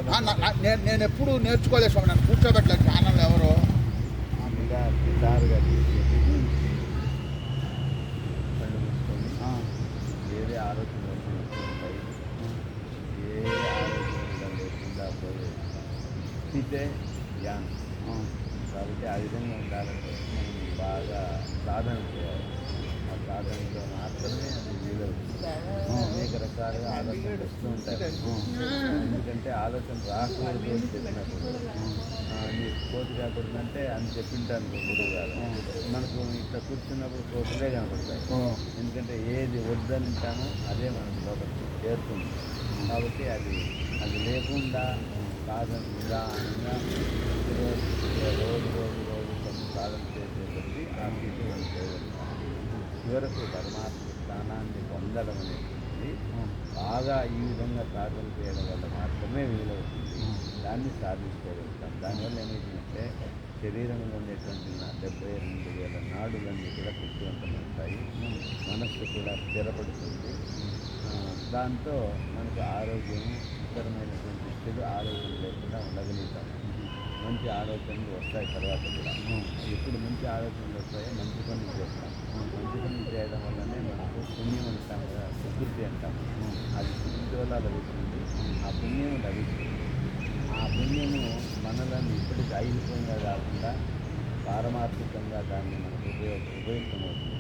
నేను ఎప్పుడు నేర్చుకోలేదు స్వామి. నన్ను కూర్చోబెట్టలేదు ఛానల్ ఎవరో నిదారుగా తీసుకొని కళ్ళు మూసుకొని వేరే ఆలోచన వస్తుంటాయి. ఏ ఆలోచన లేకుండా పోయే స్థితే ధ్యానం. కాబట్టి ఆ విధంగా ఉండాలంటే మనం బాగా సాధన చేయాలి. ఆ సాధనలో మాత్రమే అది వీలవుతుంది. అనేక రకాలుగా ఆలోచనలు వస్తూ ఉంటాయి. ఎందుకంటే ఆలోచన రాకూడదు అని చెప్పినప్పుడు నీకు కోతి కాకూడదంటే అని చెప్పింటాను గురువు గారు. మనకు ఇట్లా కూర్చున్నప్పుడు కోతులే కనపడతాయి. ఎందుకంటే ఏది వద్దంటామో అదే మనకు లోపలికి చేరుతుంది. కాబట్టి అది లేకుండా సాధన నిదానంగా రోజు కొంచెం సాధన చేసేటప్పుడు ఆ స్థితి మనం చేయగలుగుతాం. చివరకు పరమాత్మ స్థానాన్ని పొందడం అనేటువంటిది బాగా ఈ విధంగా సాధన చేయడం వల్ల మాత్రమే వీలవుతుంది. దాన్ని సాధించుకోగలుగుతాం. దానివల్ల ఏమైందంటే శరీరంలో ఉండేటువంటి 72,000 నాడులన్నీ కూడా శక్తివంతమవుతాయి. మనస్సు కూడా స్థిరపడుతుంది. దాంతో మనకు ఆరోగ్యం ఇతరమైనటువంటి చెడు ఆలోచన లేకుండా ఉండగలుగుతాం. మంచి ఆలోచనలు వస్తాయి. తర్వాత కూడా ఎప్పుడు మంచి ఆలోచనలు వస్తాయో మంచి పనులు చేస్తాం. మంచి పనులు చేయడం వల్లనే మనకు పుణ్యం అంటాం కదా, సుకృతి అంటాం. అది సుకృతి వల్ల లభిస్తుంది. ఆ పుణ్యం లభిస్తుంది. ఆ పుణ్యము మనలను ఇప్పటికి ఐహికంగా కాకుండా పారమార్థికంగా దాన్ని మనకు ఉపయుక్తమవుతుంది.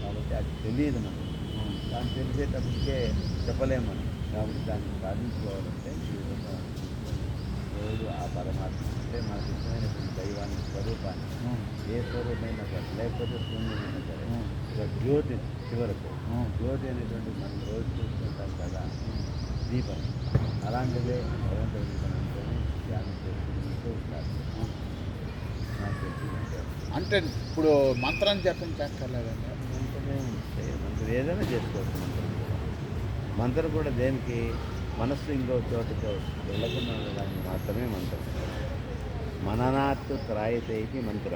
కాబట్టి అది తెలియదు మనకు. దాన్ని తెలిసేటప్పటికే చెప్పలేము మనం. కాబట్టి దాన్ని సాధించుకోవాలంటే ఈ విధంగా రోజు ఆ పరమాత్మ అంటే మనకు ఇష్టమైనటువంటి దైవాన్ని స్వరూపాన్ని ఏ స్వరూపమైనా సరే, లేకపోతే శూన్యమైనా సరే, ఇక జ్యోతి చివరకు జ్యోతి అనేటువంటి మనం రోజు చూస్తుంటాం కదా, దీపం. అలాంటిదే భగవంతుడి దీపం అనుకొని ధ్యానం చేసుకుంటూ ఉంటారు. నాకు తెలిసిందంటే అంటే ఇప్పుడు మంత్రాన్ని జపించక్కర్లేదండి. మంత్రం ఏదైనా చేసుకోవచ్చు. మంత్రం కూడా దేనికి మనస్సు ఇంకో చోటుతో వెళ్ళకుండా ఉండడానికి మాత్రమే మంత్రం. మననాత్ త్రాయతే ఇది మంత్ర.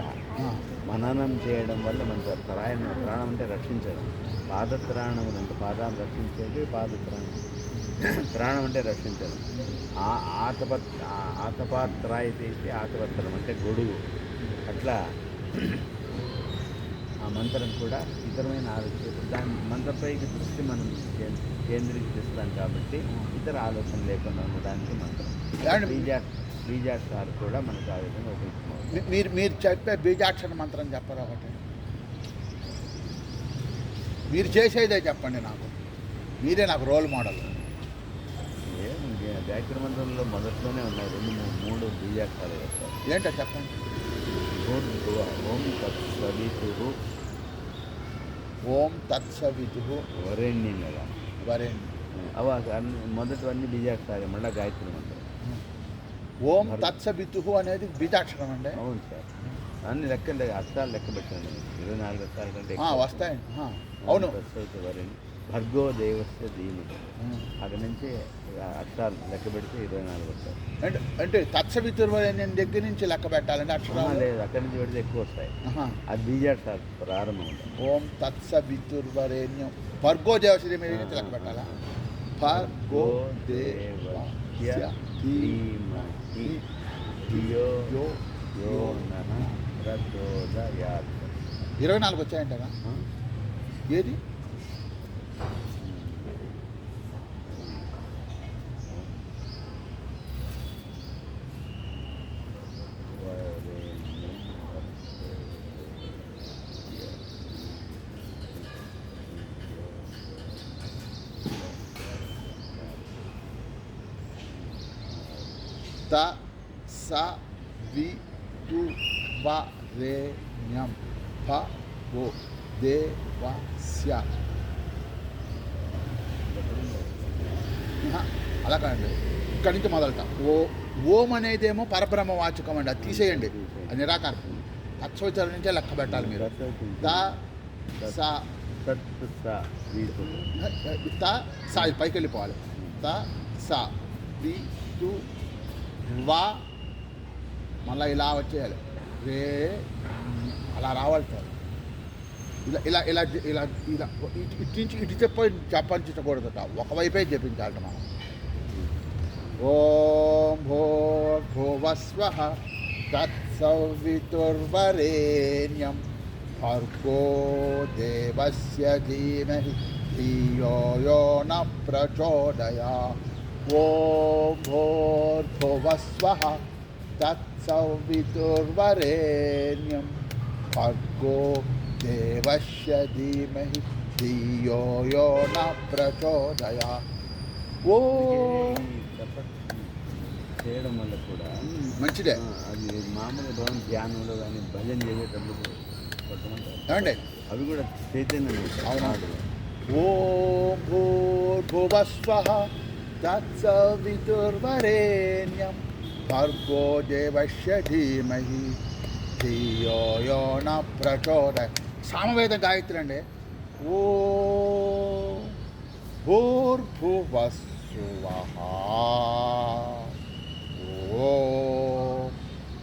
మననం చేయడం వల్ల మంత్ర త్రాణం అంటే రక్షించడం. పాదత్రాణం అంటే పాదాన్ని రక్షించేది పాదత్రాణం. త్రాణం అంటే రక్షించడం. ఆతపాత్రాయతే ఇది ఆతపత్రం అంటే గొడుగు. అట్లా ఆ మంత్రం కూడా ఇతరమైన ఆలోచన దాని మంత్రంపైకి దృష్టి మనం కేంద్రీకరిస్తాం. కాబట్టి ఇతర ఆలోచన లేకుండా ఉండడానికి మంత్రం. బీజాక్షరాలు కూడా మనకు ఆ విధంగా ఉపయోగపడుతుంది. మీరు చెప్పే బీజాక్షర మంత్రం చెప్పరా ఒకటి? మీరు చేసేదే చెప్పండి నాకు. మీరే నాకు రోల్ మోడల్. గాయత్రి మంత్రంలో మొదట్లోనే ఉన్నాయి 2-3 బీజాక్షరాలు వస్తాయి. ఏంటో చెప్పండి. ఓం తత్సవితుః. ఓం తత్సవితుః వరేణ్యం కదా, వరేణ్యం. మొదటివన్నీ బీజాక్షరాలు, మళ్ళీ గాయత్రి మంత్రం. ఓం తత్సవితుః అనేది బీజాక్షరం అండి. అవును సార్. అన్ని అక్షరాలు లెక్క పెట్టండి. 24 అక్షరాల కంటే వస్తాయి. అవును. తత్సవితుః వరేణ్యం భర్గో దేవస్య ధీమహి. అక్కడి నుంచి అక్షరాలు లెక్క పెడితే 24 వస్తాయి. అంటే తత్సవితుర్వరేణ్యం దగ్గర నుంచి లెక్క పెట్టాలంటే అక్షరాలు లేదు, అక్కడి నుంచి పెడితే ఎక్కువ వస్తాయి. అది బీజాక్షరాలు ప్రారంభం ఉంటుంది. ఓం తత్సవితుర్వరేణ్యం భర్గో దేవస్య ధీమహి నుంచి లెక్క పెట్టాలా? భర్గో దేవస్య ధీమహి ధియో యో నః ప్రచోదయాత్. 24 వచ్చాయంటారా? ఏది? త స వి తు వ రే ణ్యం భ గో దేవస్య. అలా కాదండి, ఇక్కడి నుంచి మొదలట. ఓం అనేదేమో పరబ్రహ్మ వాచకం అండి, అది తీసేయండి, అది నిరాకారం. తత్సవితుల నుంచే లెక్క పెట్టాలి మీరు. త స తత్ స వీతు త సా ఇది పైకి వెళ్ళిపోవాలి. త స వి తు వా మళ్ళీ ఇలా వచ్చేయాలి. రే అలా రావాలి సార్. ఇలా ఇలా ఇలా ఇలా ఇలా ఇటు నుంచి ఇటు చెప్పంచకూడదట, ఒకవైపే చెప్పించాలట మనం. ఓం భూర్భువస్వః తత్సవితుర్వరేణ్యం భర్గో దేవస్య ధీమహి ధియో యో న ప్రచోదయాత్. ఓం భూర్భువస్వః తత్సవితుర్వరేణ్యం భర్గో దేవస్య ధీమహి ధియో యో న ప్రచోదయాత్. ఓం చేయడం వల్ల కూడా మంచిదే. అది మామూలు భవన్ ధ్యానంలో కానీ భజన చేసేటప్పుడు కొట్టమంటారు ఏమండి అవి కూడా చైతన్యం. అవునాడు. ఓం భూర్భువస్వః తత్సవితుర్వరేణ్యం భర్గో దేవస్య ధీమహి ధియో యో న ప్రచోదయాత్. సామవేద గాయత్రి అండి. ఓం భూర్భువస్వః ఓం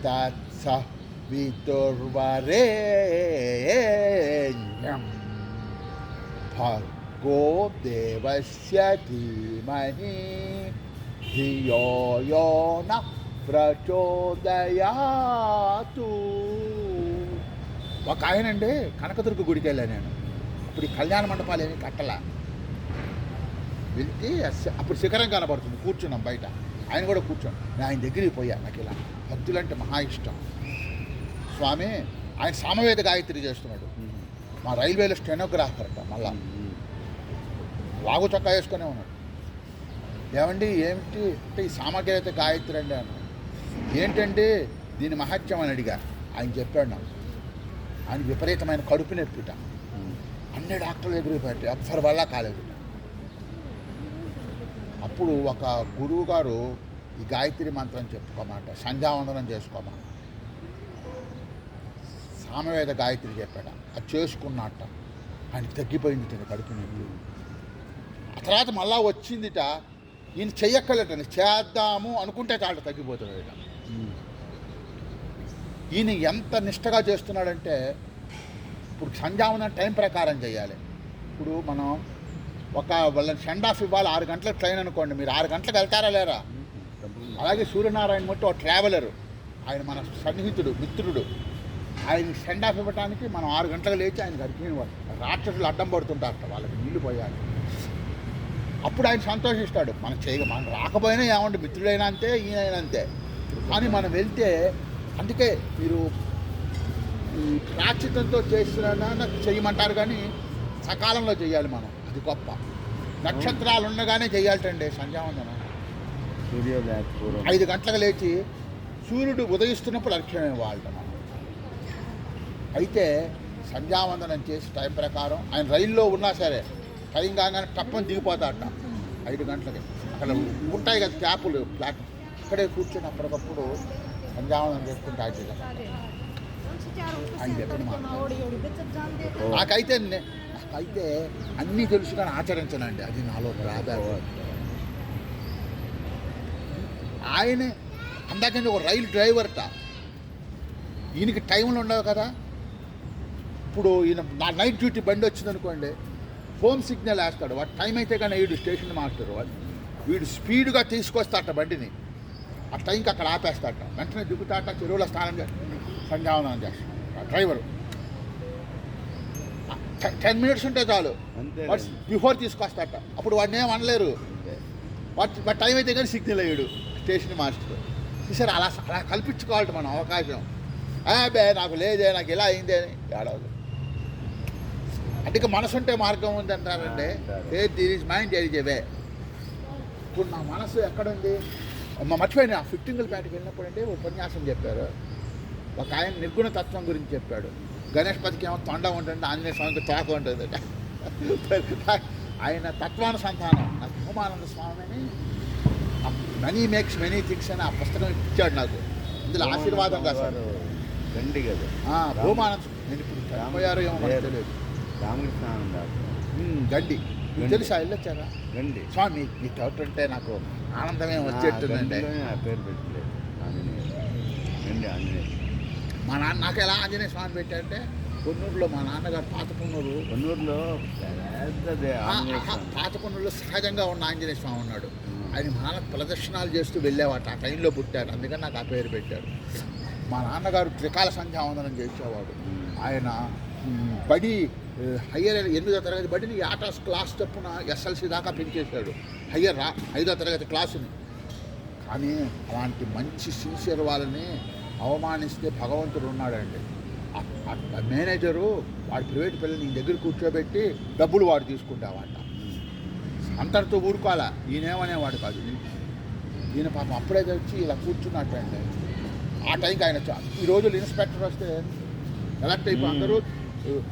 తత్సవితుర్వరేణ్యం భర్గో దేవస్య ధీమహి ధియో యో న ప్రచోదయాతు. ఒక ఆయనండి కనకదుర్గ గుడికి వెళ్ళాను నేను. అప్పుడు ఈ కళ్యాణ మండపాలు ఏమి కట్టలా. వెళ్తే అప్పుడు శిఖరం కనబడుతుంది, కూర్చున్నాం బయట. ఆయన కూడా కూర్చోండి. నేను ఆయన దగ్గరికి పోయా. నాకు ఇలా భక్తులంటే మహా ఇష్టం. స్వామి ఆయన సామవేద గాయత్రి చేస్తున్నాడు. మా రైల్వేలో స్టెనోగ్రాఫర్ అట. మళ్ళా లాగు చొక్కా వేసుకునే ఉన్నాడు. ఏమండి ఏమిటి అంటే ఈ సామవేద గాయత్రి అండి అన్నాడు. ఏంటండి దీని మహత్యం అని అడిగా. ఆయన చెప్పాడు నాకు. ఆయన విపరీతమైన కడుపు నొప్పిట. అన్ని డాక్టర్ల దగ్గరికి పెట్టి ఎవ్వరి వల్ల కాలేదు. అప్పుడు ఒక గురువు గారు ఈ గాయత్రి మంత్రం చెప్పుకోమాట, సంధ్యావందనం చేసుకోమాట, సామవేద గాయత్రి చెప్పాడు. అది చేసుకున్నట్ట ఆయనకి తగ్గిపోయింది కడుపు నొప్పి. ఆ తర్వాత మళ్ళా వచ్చిందిట. ఈయన చెయ్యక్కర్లేటండి, చేద్దాము అనుకుంటే చాలు తగ్గిపోతుంది. ఈయన ఎంత నిష్టగా చేస్తున్నాడంటే ఇప్పుడు సంధ్యావందనం టైం ప్రకారం చేయాలి. ఇప్పుడు మనం వాళ్ళని సెండ్ ఆఫ్ ఇవ్వాలి. 6 గంటలకు ట్రైన్ అనుకోండి, మీరు 6 గంటలకు వెళ్తారా లేరా? అలాగే సూర్యనారాయణ మూర్తి ఒక ట్రావెలరు, ఆయన మన సన్నిహితుడు మిత్రుడు. ఆయన సెండ్ ఆఫ్ ఇవ్వడానికి మనం 6 గంటలకు లేచి ఆయన గడిపిన రాక్షసులు అడ్డం పడుతుంటారట, వాళ్ళకి నీళ్లు పోయాలి. అప్పుడు ఆయన సంతోషిస్తాడు. మనం మనం రాకపోయినా ఏమంటే మిత్రుడైనా అంతే, ఈయనైనా అంతే. కానీ మనం వెళ్తే, అందుకే మీరు ఈ ప్రాచితంతో చేస్తున్నా చేయమంటారు, కానీ సకాలంలో చేయాలి మనం. అది గొప్ప. నక్షత్రాలు ఉండగానే చేయాలటండి సంధ్యావందనం. 5 గంటలకు లేచి సూర్యుడు ఉదయిస్తున్నప్పుడు అర్ఘ్యం ఇవ్వాలట మనం. అయితే సంధ్యావందనం చేసి టైం ప్రకారం ఆయన రైల్లో ఉన్నా సరే టైం కాగానే తప్పని దిగిపోతాడట 5 గంటలకి. అక్కడ ఉంటాయి కదా క్యాపులు, ఫ్లాట్, అక్కడే కూర్చొని అప్పటికప్పుడు సంధ్యావందనం చేసుకుంటే ఆయన చెప్పిన మాట. నాకైతే అన్నీ తెలుసు కానీ ఆచరించనండి, అది నాలో రాదా. ఆయనే అందాకంటే ఒక రైలు డ్రైవర్ట. ఈయనకి టైంలో ఉండవు కదా. ఇప్పుడు ఈయన నా నైట్ డ్యూటీ బండి వచ్చిందనుకోండి, హోమ్ సిగ్నల్ వేస్తాడు. వాడు టైం అయితే కానీ వీడు స్టేషన్ మాస్టర్ వీడు స్పీడ్గా తీసుకొస్తాట బండిని. ఆ టైంకి అక్కడ ఆపేస్తాట, వెంటనే దిగుతాట, చెరువులో స్నానం సంధ్యావందనం చేస్తాడు డ్రైవరు. 10 మినిట్స్ ఉంటే చాలు, వాడు బిఫోర్ తీసుకొస్తాట. అప్పుడు వాడిని ఏం అనలేరు. వాడి టైం అయితే కానీ సిగ్నల్ అయ్యాడు స్టేషన్ మాస్టర్. చూసారు, అలా కల్పించుకోవాలి మనం అవకాశం. బే నాకు లేదే, నాకు ఇలా అయిందే అని ఏడవదు. అంటే మనసు ఉంటే మార్గం ఉంది అంటారండి. దీస్ ఈజ్ మైండ్ వే. ఇప్పుడు నా మనసు ఎక్కడుంది మర్చిపోయినా. 15 పేటకి వెళ్ళినప్పుడు అంటే ఉపన్యాసం చెప్పారు. ఒక ఆయన నిర్గుణ తత్వం గురించి చెప్పాడు. గణేష్పతికి ఏమో తొండ ఉంటుంది, ఆంజనేయ స్వామికి తోక ఉంటుంది. ఆయన తత్వానుసంధానం నాకు భూమానంద స్వామి అని మనీ మేక్స్ మెనీ థింగ్స్ అని ఆ పుస్తకం ఇచ్చాడు నాకు. ఇందులో ఆశీర్వాదం రాశాడు. రండి కదా భూమానంద. నేను ఇప్పుడు చనిపోయారో ఏమో తెలియదు. రామకృష్ణ గండి మీకు తెలుసా వెళ్ళొచ్చారా గండి స్వామి ఈ చోటు అంటే నాకు ఆనందమే వచ్చేట్టుందండి. ఆ పేరు పెట్టలేదు ఆంజనేయ గండి ఆంజనేయ. మా నాన్న నాకు ఎలా ఆంజనేయ స్వామి పెట్టారంటే కొన్నూరులో మా నాన్నగారు పాత కొన్నూరు కొన్నూరులో పెద్దది ఆంజనేయ స్వామి. పాత కొన్నూరులో సహజంగా ఉన్న ఆంజనేయ స్వామి ఉన్నాడు. ఆయన మా నాన్న ప్రదర్శనలు చేస్తూ వెళ్ళేవాట. ఆ టైంలో పుట్టారు, అందుకని నాకు ఆ పేరు పెట్టారు. మా నాన్నగారు త్రికాల సంధ్యావందనం చేసేవాడు. ఆయన బడి హయ్యర్ 8వ తరగతి బడిని ఆటాస్ క్లాస్ చొప్పున ఎస్ఎల్సి దాకా పెంచేశాడు. హయ్యర్ 5వ తరగతి క్లాసుని. కానీ అలాంటి మంచి సిన్సియర్ వాళ్ళని అవమానిస్తే భగవంతుడు ఉన్నాడండి. ఆ మేనేజరు వాడి ప్రైవేట్ పిల్లల్ని ఈ దగ్గర కూర్చోబెట్టి డబ్బులు వాడు తీసుకుంటావాట. అంతటితో ఊరుకోవాలా, ఈయనేమనేవాడు కాదు. ఈయన పాపం అప్పుడే వచ్చి ఇలా కూర్చున్నట్టండి. ఆ టైంకి ఆయన ఈ రోజులు ఇన్స్పెక్టర్ వస్తే ఎలక్ట్ అయిపోయి అందరూ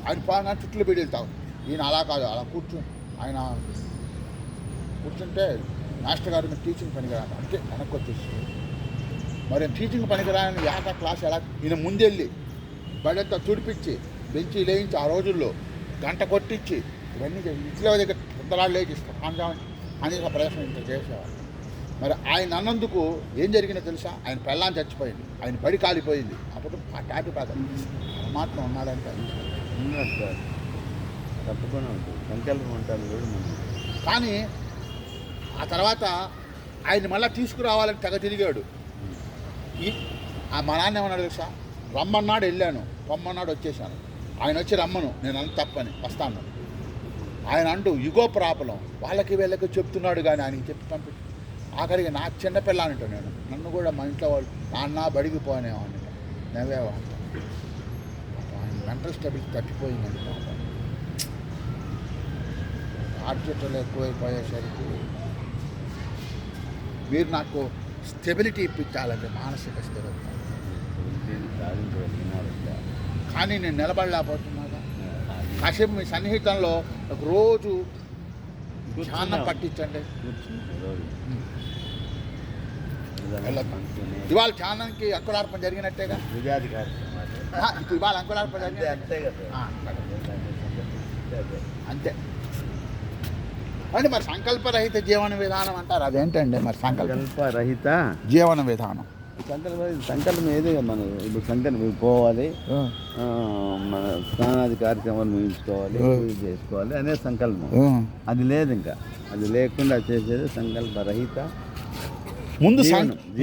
ఆయన పోగా చుట్లు పెట్టి వెళ్తాం. ఈయన అలా కాదు, అలా ఆయన కూర్చుంటే మాస్టర్ గారు మీరు టీచింగ్ పనికిరాను అంటే వెనక్కి వచ్చేసి మరి టీచింగ్ పనికిరాని యాక క్లాస్ ఎలా ఈయన ముందెళ్ళి బడంతా తుడిపించి బెంచి లేయించి ఆ రోజుల్లో గంట కొట్టించి ఇవన్నీ ఇంట్లో దగ్గర పెద్దలాళ్ళు లేచిస్తారు అనేక ప్రదర్శన ఇంత చేసేవాళ్ళు. మరి ఆయన అన్నందుకు ఏం జరిగిందో తెలుసా? ఆయన పెళ్ళాన్ని చచ్చిపోయింది, ఆయన బడి కాలిపోయింది. అప్పుడు ఆ టాపి పాత పరమాత్మ ఉన్నాడంటే ఉన్నాడు సార్, తప్పకుండా ఉంటుంది. సంకల్పం ఉంటాను కూడా మనం. కానీ ఆ తర్వాత ఆయన మళ్ళీ తీసుకురావాలని తెగ తిరిగాడు. మా నాన్న ఏమన్నాడు తెలుసా? రమ్మన్నాడు వెళ్ళాను, పొమ్మన్నాడు వచ్చేసాను. ఆయన వచ్చి రమ్మను, నేను అంత తప్పని వస్తాను. ఆయన అంటూ యుగో ప్రాబ్లం వాళ్ళకి వీళ్ళకి చెప్తున్నాడు, కానీ ఆయనకి చెప్పి పంపి ఆఖరికి నా చిన్నపిల్లానంటూ నేను నన్ను కూడా మా ఇంట్లో వాళ్ళు నాన్న బడికి పోనేవాడిని నవ్వేవాడు. ఆయన మెంటల్ స్టెబిలిటీ తప్పిపోయిందండి పాపం. ఆర్జెట్లు ఎక్కువైపోయేసరికి మీరు నాకు స్టెబిలిటీ ఇప్పించాలండి, మానసిక స్థిరత. కానీ నేను నిలబడలేకపోతున్నాగా. కాసేపు మీ సన్నిహితంలో ఒక రోజు ధ్యానం పట్టించండి. ఇవాళ ధ్యానానికి అంకురార్పణ జరిగినట్టేగా. ఇప్పుడు ఇవాళ అంకురార్పణ జరిగినట్టే అంతే అండి. మరి సంకల్పరహిత జీవన విధానం అంటారు, అదేంటండి? మరి సంకల్పరహిత జీవన విధానం, సంకల్పం ఏదే మనం ఇప్పుడు సంకల్పం పోవాలి, మన స్నానాది కార్యక్రమాలు ముగించుకోవాలి, పూజ చేసుకోవాలి అనే సంకల్పం. అది లేదు, ఇంకా అది లేకుండా చేసేది సంకల్పరహిత.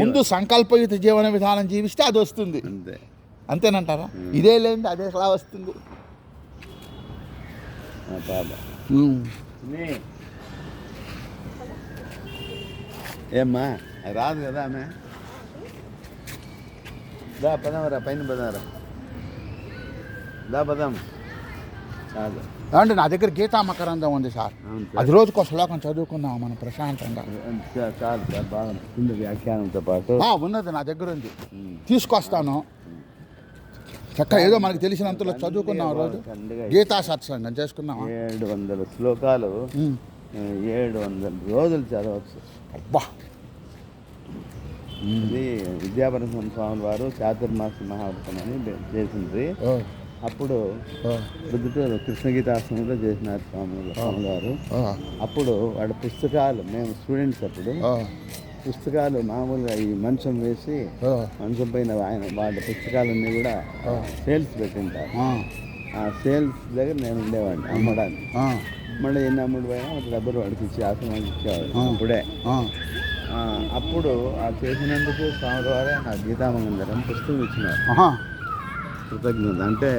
ముందు సంకల్పయుత జీవన విధానం జీవిస్తే అది వస్తుంది, అంతే. అంతేనంటారా? ఇదే లేదండి అదే ఎలా వస్తుంది? బాబా ఏమ్మా రాదు కదా ఆమె. దా పదామరా, పైన పదామరా, దా పదాం. చాలు అంటే నా దగ్గర గీతా మకరందం ఉంది సార్, అది రోజుకో శ్లోకం చదువుకుందాం మనం ప్రశాంతంగా. చాలు సార్, బాగుంది. వ్యాఖ్యానంతో పాటు ఉన్నది నా దగ్గర ఉంది, తీసుకొస్తాను. చక్క ఏదో మనకు తెలిసినంతలో చదువుకున్నాం. రోజు గీతా సత్సంగం చేసుకున్నాం. 700 శ్లోకాలు 700 రోజులు చదవచ్చు. అబ్బా! ఇది విద్యాపరమ స్వామి వారు చాతుర్మాస మహావ్రతం అని చేసింది. అప్పుడు బుద్ధుడు కృష్ణగీతాశ్రమంలో చేసినారు స్వామి వారు. అప్పుడు వాడి పుస్తకాలు, మేము స్టూడెంట్స్ అప్పుడు పుస్తకాలు మామూలుగా ఈ మంచం వేసి మంచం పైన ఆయన వాళ్ళ పుస్తకాలన్నీ కూడా సేల్స్ పెట్టింటారు. ఆ సేల్స్ దగ్గర నేను ఉండేవాడిని అమ్మడానికి. మళ్ళీ ఎన్ని అమ్ముడు పోయినా డబ్బులు వాడికి ఇచ్చి ఆశ్రమానికి ఇచ్చేవాడు. అప్పుడే అప్పుడు ఆ చేసినందుకు స్వామివారే నా గీతామంగళం పుస్తకం ఇచ్చినారు. కృతజ్ఞత అంటే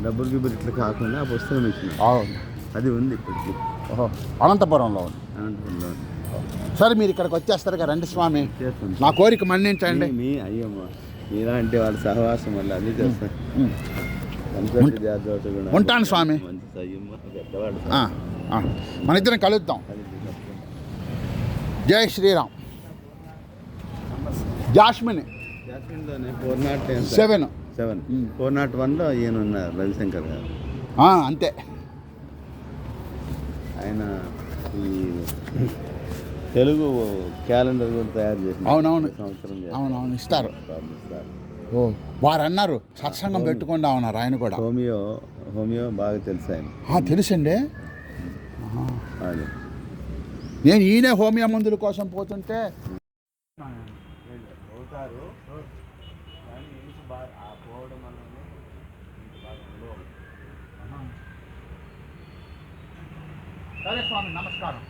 డబ్బులు గిబ్బులు ఇట్లా కాకుండా ఆ పుస్తకం ఇచ్చినారు. అది ఉంది ఇప్పటికి అనంతపురంలో ఉంది. అనంతపురంలో ఉంది. సరే మీరు ఇక్కడికి వచ్చేస్తారు కదా, రండి స్వామి, నా కోరిక మన్నించండి. అయ్యమ్మ మీలాంటి వాళ్ళ సహవాసం వల్ల అది చేస్తాను. ఉంటాను స్వామి, మన ఇద్దరం కలుద్దాం. జై శ్రీరామ్. జాస్మిన్ 7 401లో ఈయన ఉన్నారు, రవిశంకర్ గారు. అంతే. ఆయన ఈ తెలుగు క్యాలెండర్ కూడా తయారు చేసి అవునవును సంవత్సరం అవునవును ఇస్తారు. ఓ వారు అన్నారు సత్సంగం పెట్టుకుండా ఉన్నారు ఆయన కూడా. హోమియో బాగా తెలుసు ఆయన. తెలుసండి. అది నేను ఈయనే హోమియో మందుల కోసం పోతుంటే అవుతారు కానీ బాగా పోవడం అనేది బాగా అనుభవం. సరే స్వామి, నమస్కారం.